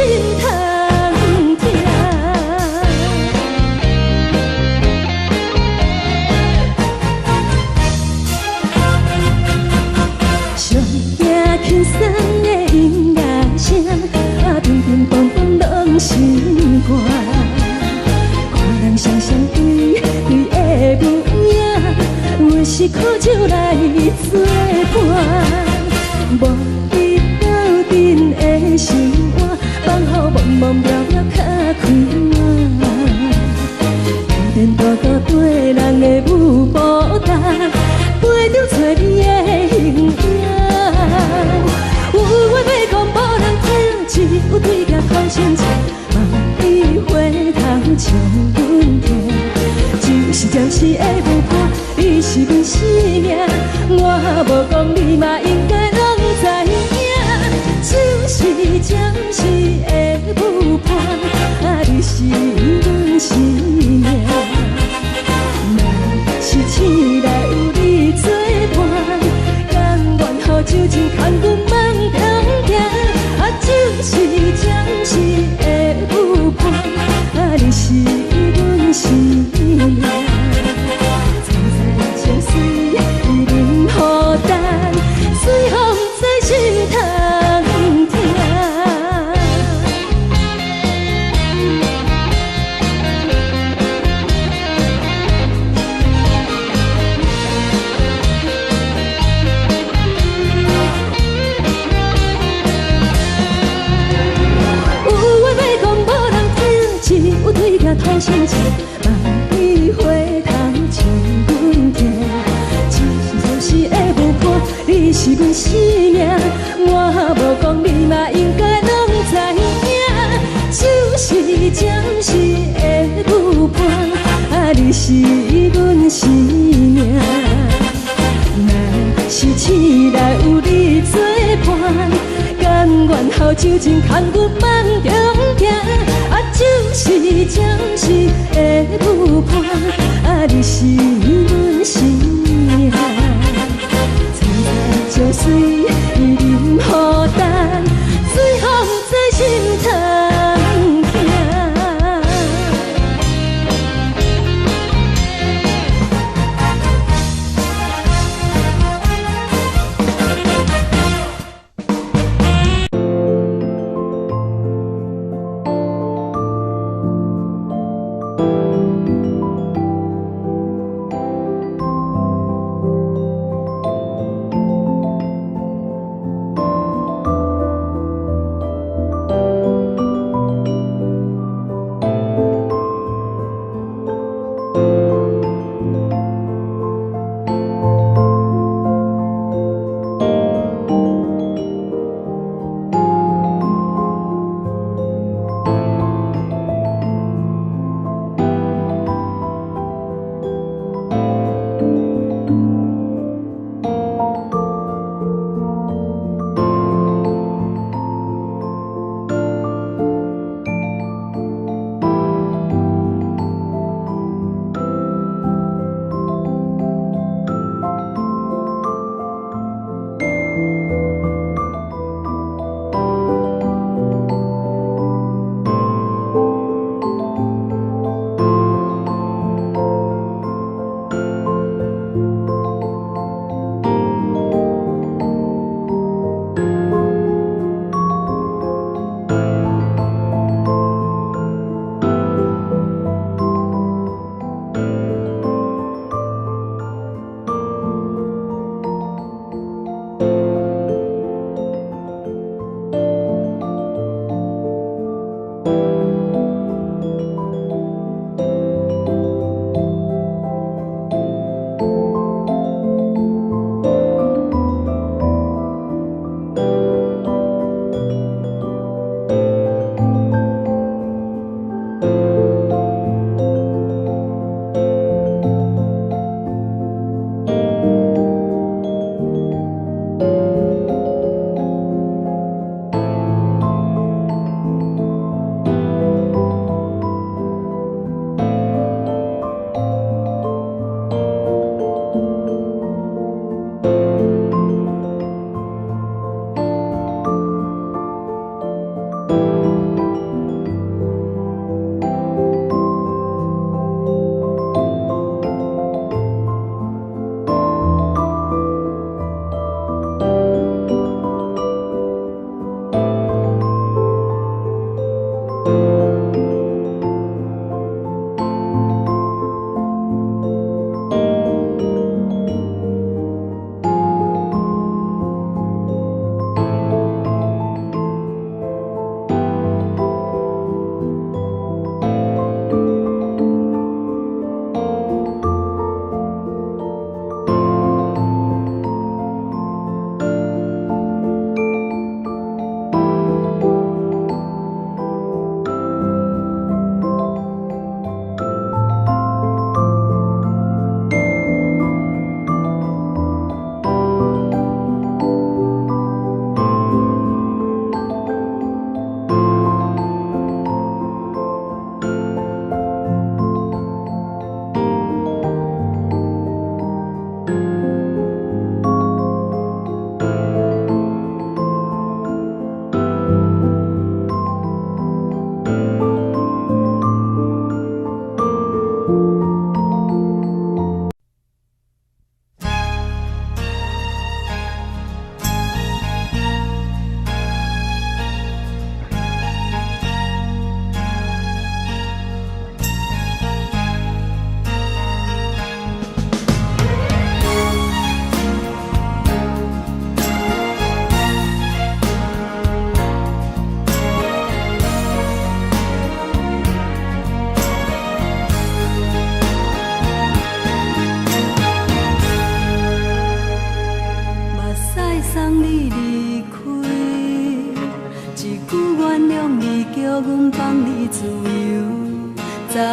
是苦酒来作伴。无你斗阵的心肝，放予茫茫渺渺较开满。孤单大孤对人的舞步单，陪着找你的形影。有话要讲无人听，只有对甲头前情，梦里回头将阮听。就是暂时的舞伴，你是阮生命，我无讲你嘛应该拢知影。就是暂时的舞伴，你是阮生命。若是醒来有你作伴，甘愿予酒精牵阮梦中行。就是暂时的舞伴，你是阮生命。曾在情水已淋雨淡，随风在心头听。头前情，梦里回头将阮听。只是暂时的舞伴，你是阮生命。我无讲你嘛应该拢知影。就是暂时的舞伴，你是阮生命。若是醒来有你作伴，甘愿予酒精牵阮梦中行。就是暂时的舞伴，你是阮生命。曾在情水已淋雨淡，随风在心头听。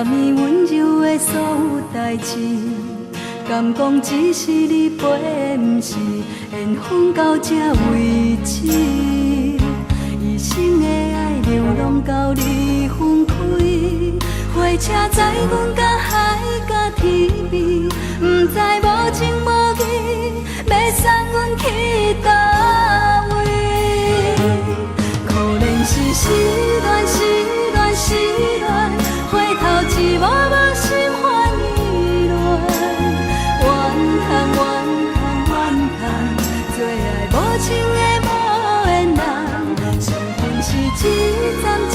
昨暝温柔的所有代志，敢讲只是你陪，不是缘分到这为止。一生的爱流浪到你分开，火车载阮到海角天边，不知无情无义，要送阮去倒位？可能是失恋，失恋，失恋，回头一幕幕心烦意乱，怨叹，怨叹，怨叹，最爱无情的无缘人，相分是一站一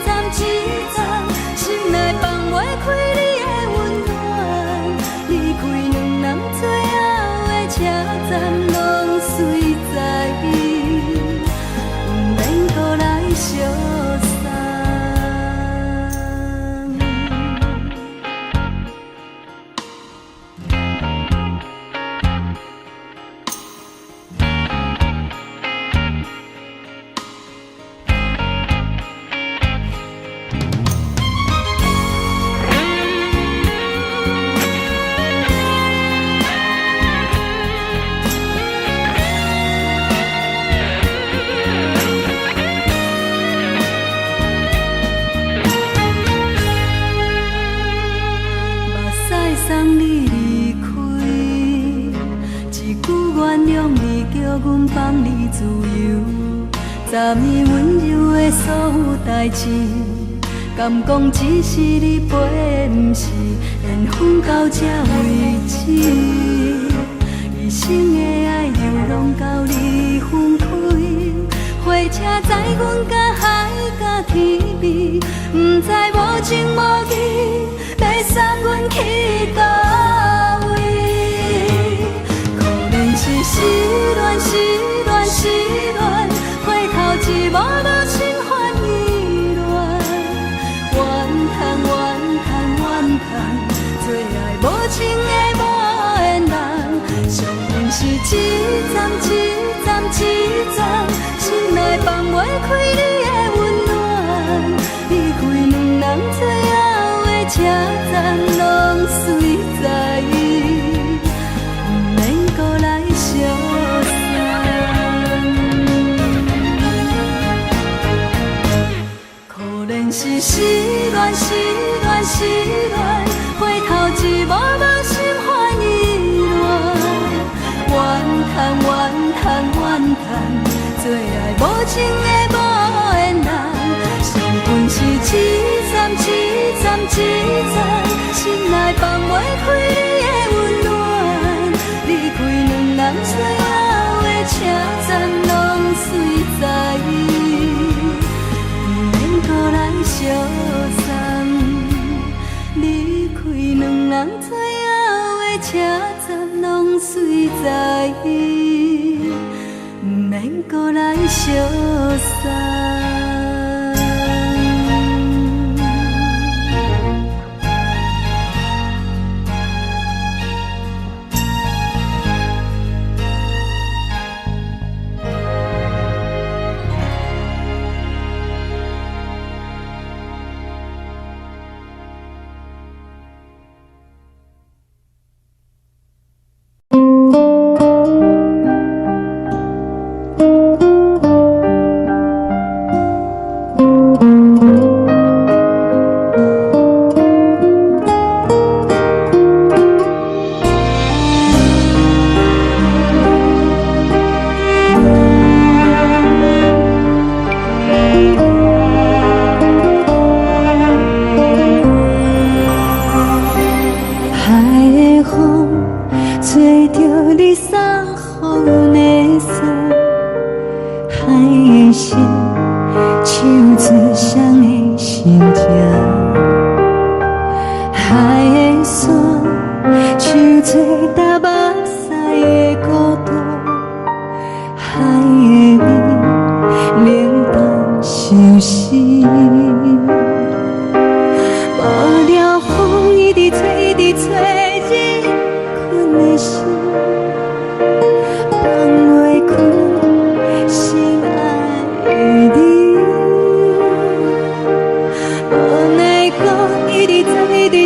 站一站，心内放袂开你的温暖，离开两人最后的车站，拢随在伊，不免搁来相送。送你离开，一句原谅你，叫阮放你自由。昨暝温柔的所有代志，敢讲只是你陪，不是缘分到这为止。一生的爱流浪到你分开，火车载阮到海角天边，不知无情无义，要送阮去倒位？可能是失恋，失恋，失恋，回头一幕幕心烦意乱，怨叹，怨叹，怨叹，最爱无情的无缘人，相分是一站一站一站，心内放袂开你的温暖，离开两人最后的车站，拢随在伊，不免搁来相送。可能是失恋，失恋，失恋，回头一幕幕心烦意乱，怨叹，怨叹，怨叹，最爱无情的无缘人，相分是一站一站一站，心内放袂开你的温暖，离开两人最后的车站，拢随在伊，不免搁来相送。离开两人最后的车站，拢随在伊，不免搁来相送。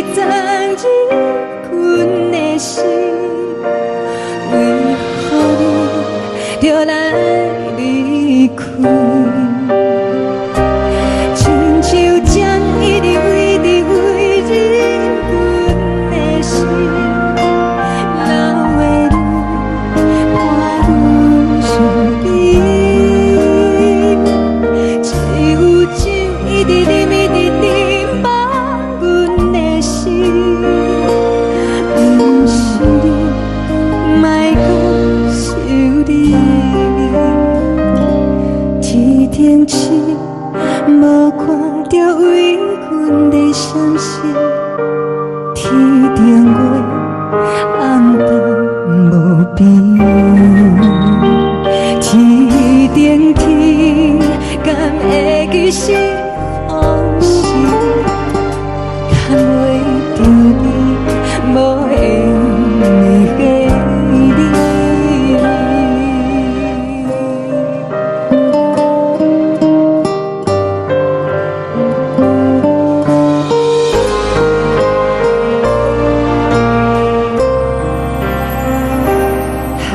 你昨日困的心，为何你就来离开？亲像针一直为你为忍阮的心，流的泪伴阮伤悲，只有酒一直啉一直啉饱阮的心，不是你，莫讲想你。天顶星无看到为阮的闪烁，天顶月暗淡无边，天顶天敢会记是往事，敢会着你无缘的回忆。海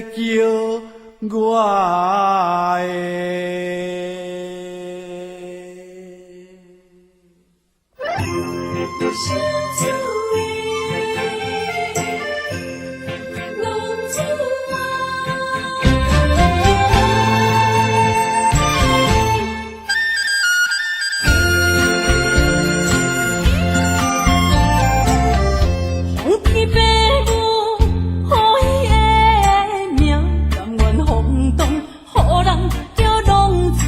叫我的。小厝的浪子皇天父母予伊的命，甘愿放荡，予人叫浪子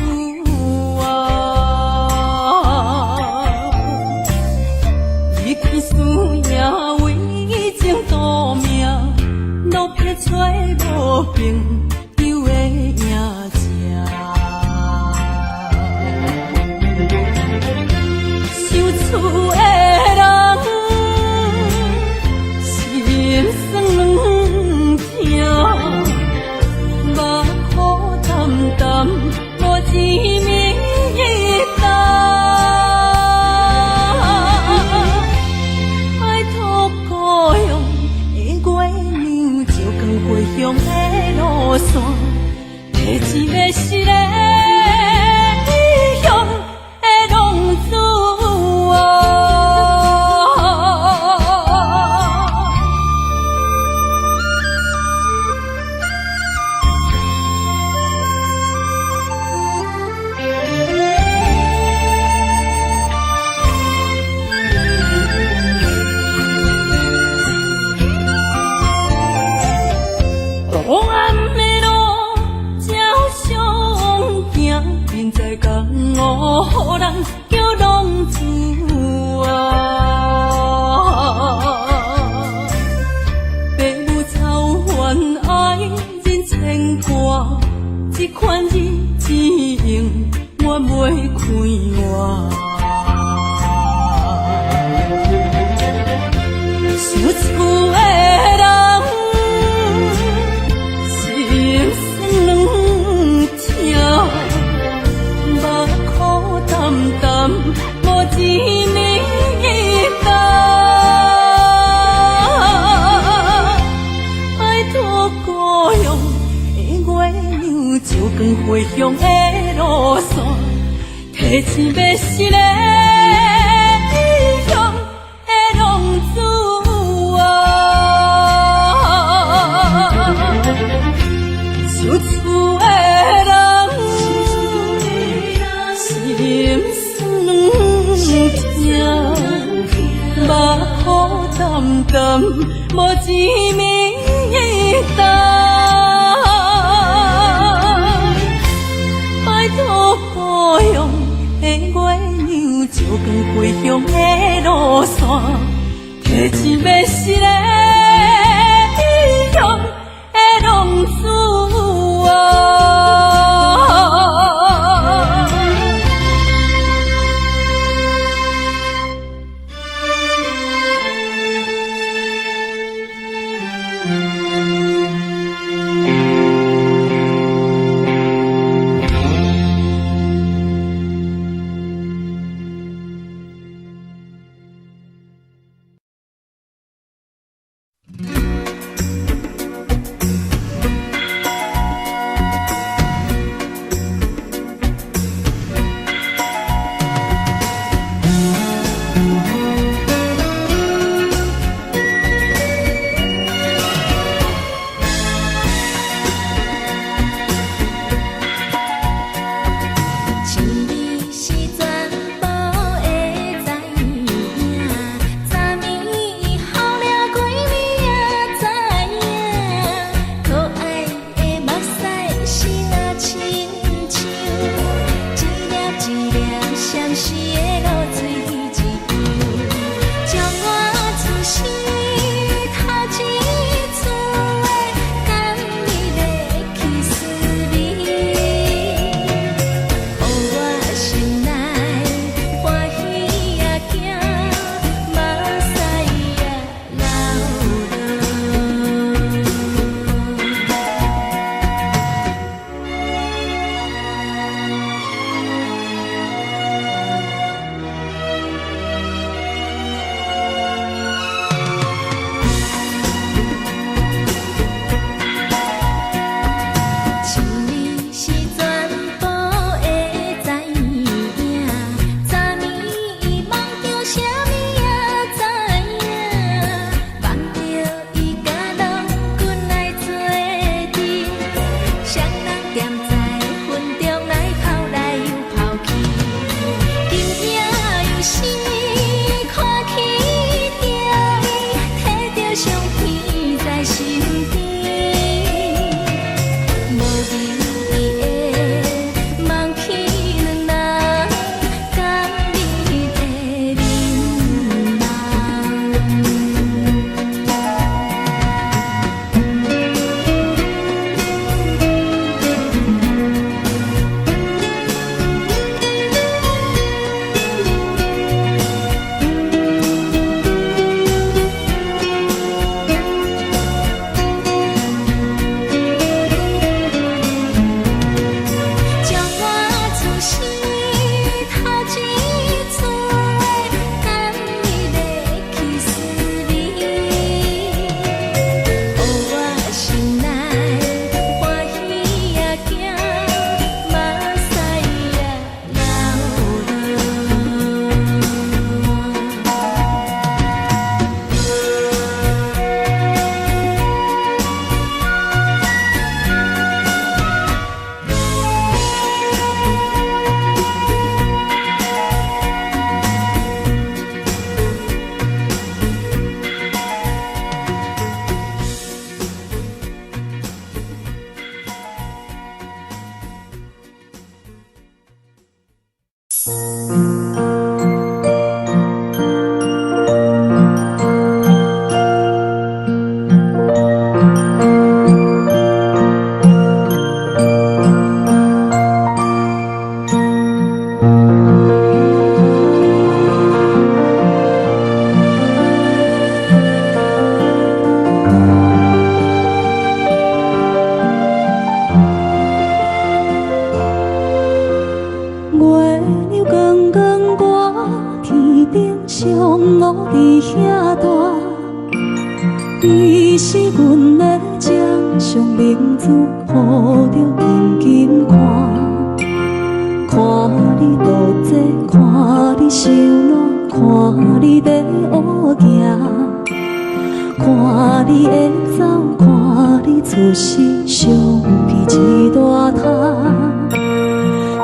啊！离去思念，为情赌命，路撇找无朋友的影子。受厝的人，心酸软痛，目苦淡淡，无一明一答。爱托故乡的月亮，照光回乡的路线，提一个失个异乡的浪子啊！黑暗的路，照常行，明知江湖，予人叫浪子啊！父母操怨爱人牵挂，这款日子用我袂开换。想厝的人，心酸软痛，目苦淡淡，无一明一答。爱托故乡的月亮，照光回乡的路线，提醒要失个异乡的浪子啊！受厝的人，心酸软痛，目苦淡淡，无一明一答。爱托故乡的月亮，照光回乡的路线，提一要失个月亮光光，我天顶上我伫遐大，你是阮的掌上明珠，抱着紧紧看，看你独坐，看你受难，看你在乌行，看你会走，看你出世，相比一大摊。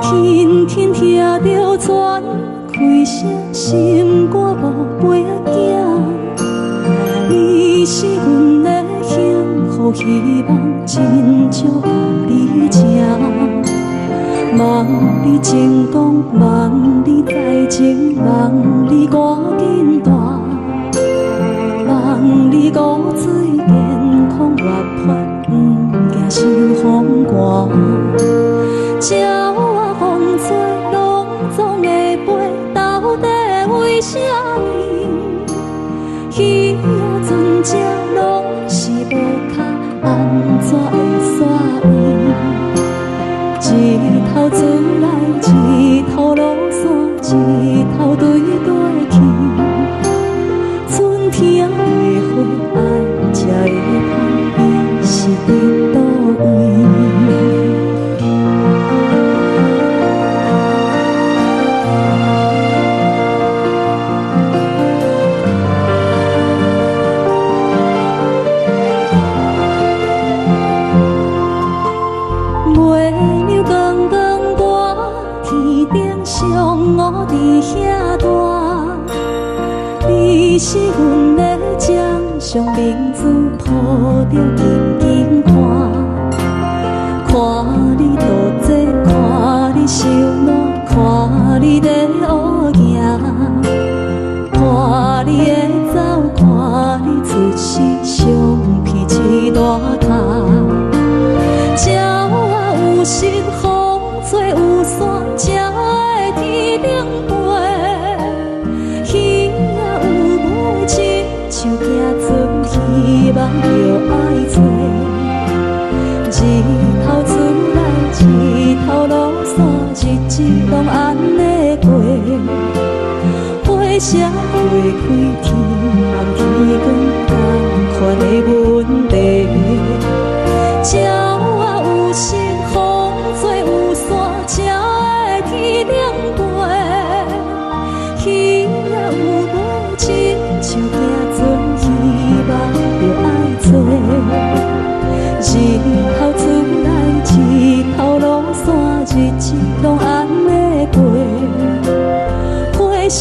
轻轻听着船开声，心肝无飞行。你是阮的幸福希望，真少甲你情。望你成功，望你再情，望你赶紧大，望你骨髓健康活泼，不惊受风寒。鸟仔风吹，拢总会飞，到底为什么？鱼仔船只拢是无脚，安怎会煞伊？一头船来，一头落山，一头对对去。春天的花爱才会香，伊是伫倒位？月亮光光，我天顶上我伫遐大，你是阮的掌上明珠，抱着紧紧看，看你独坐，看你受难，看你在乌行，看你会走，看你出世，相比一大摊。有心风吹有伞，才会天顶飞。鱼仔有尾，亲像行船，希望着爱做。一头船来，一头落山，日子拢安尼过。花车花开，天暗天光，同款的问题。鸟仔有心。风吹有伞，才会天顶飞。鱼仔有尾，亲像行船，希望着爱做。一头船来，一头落山，日子拢安尼过。花车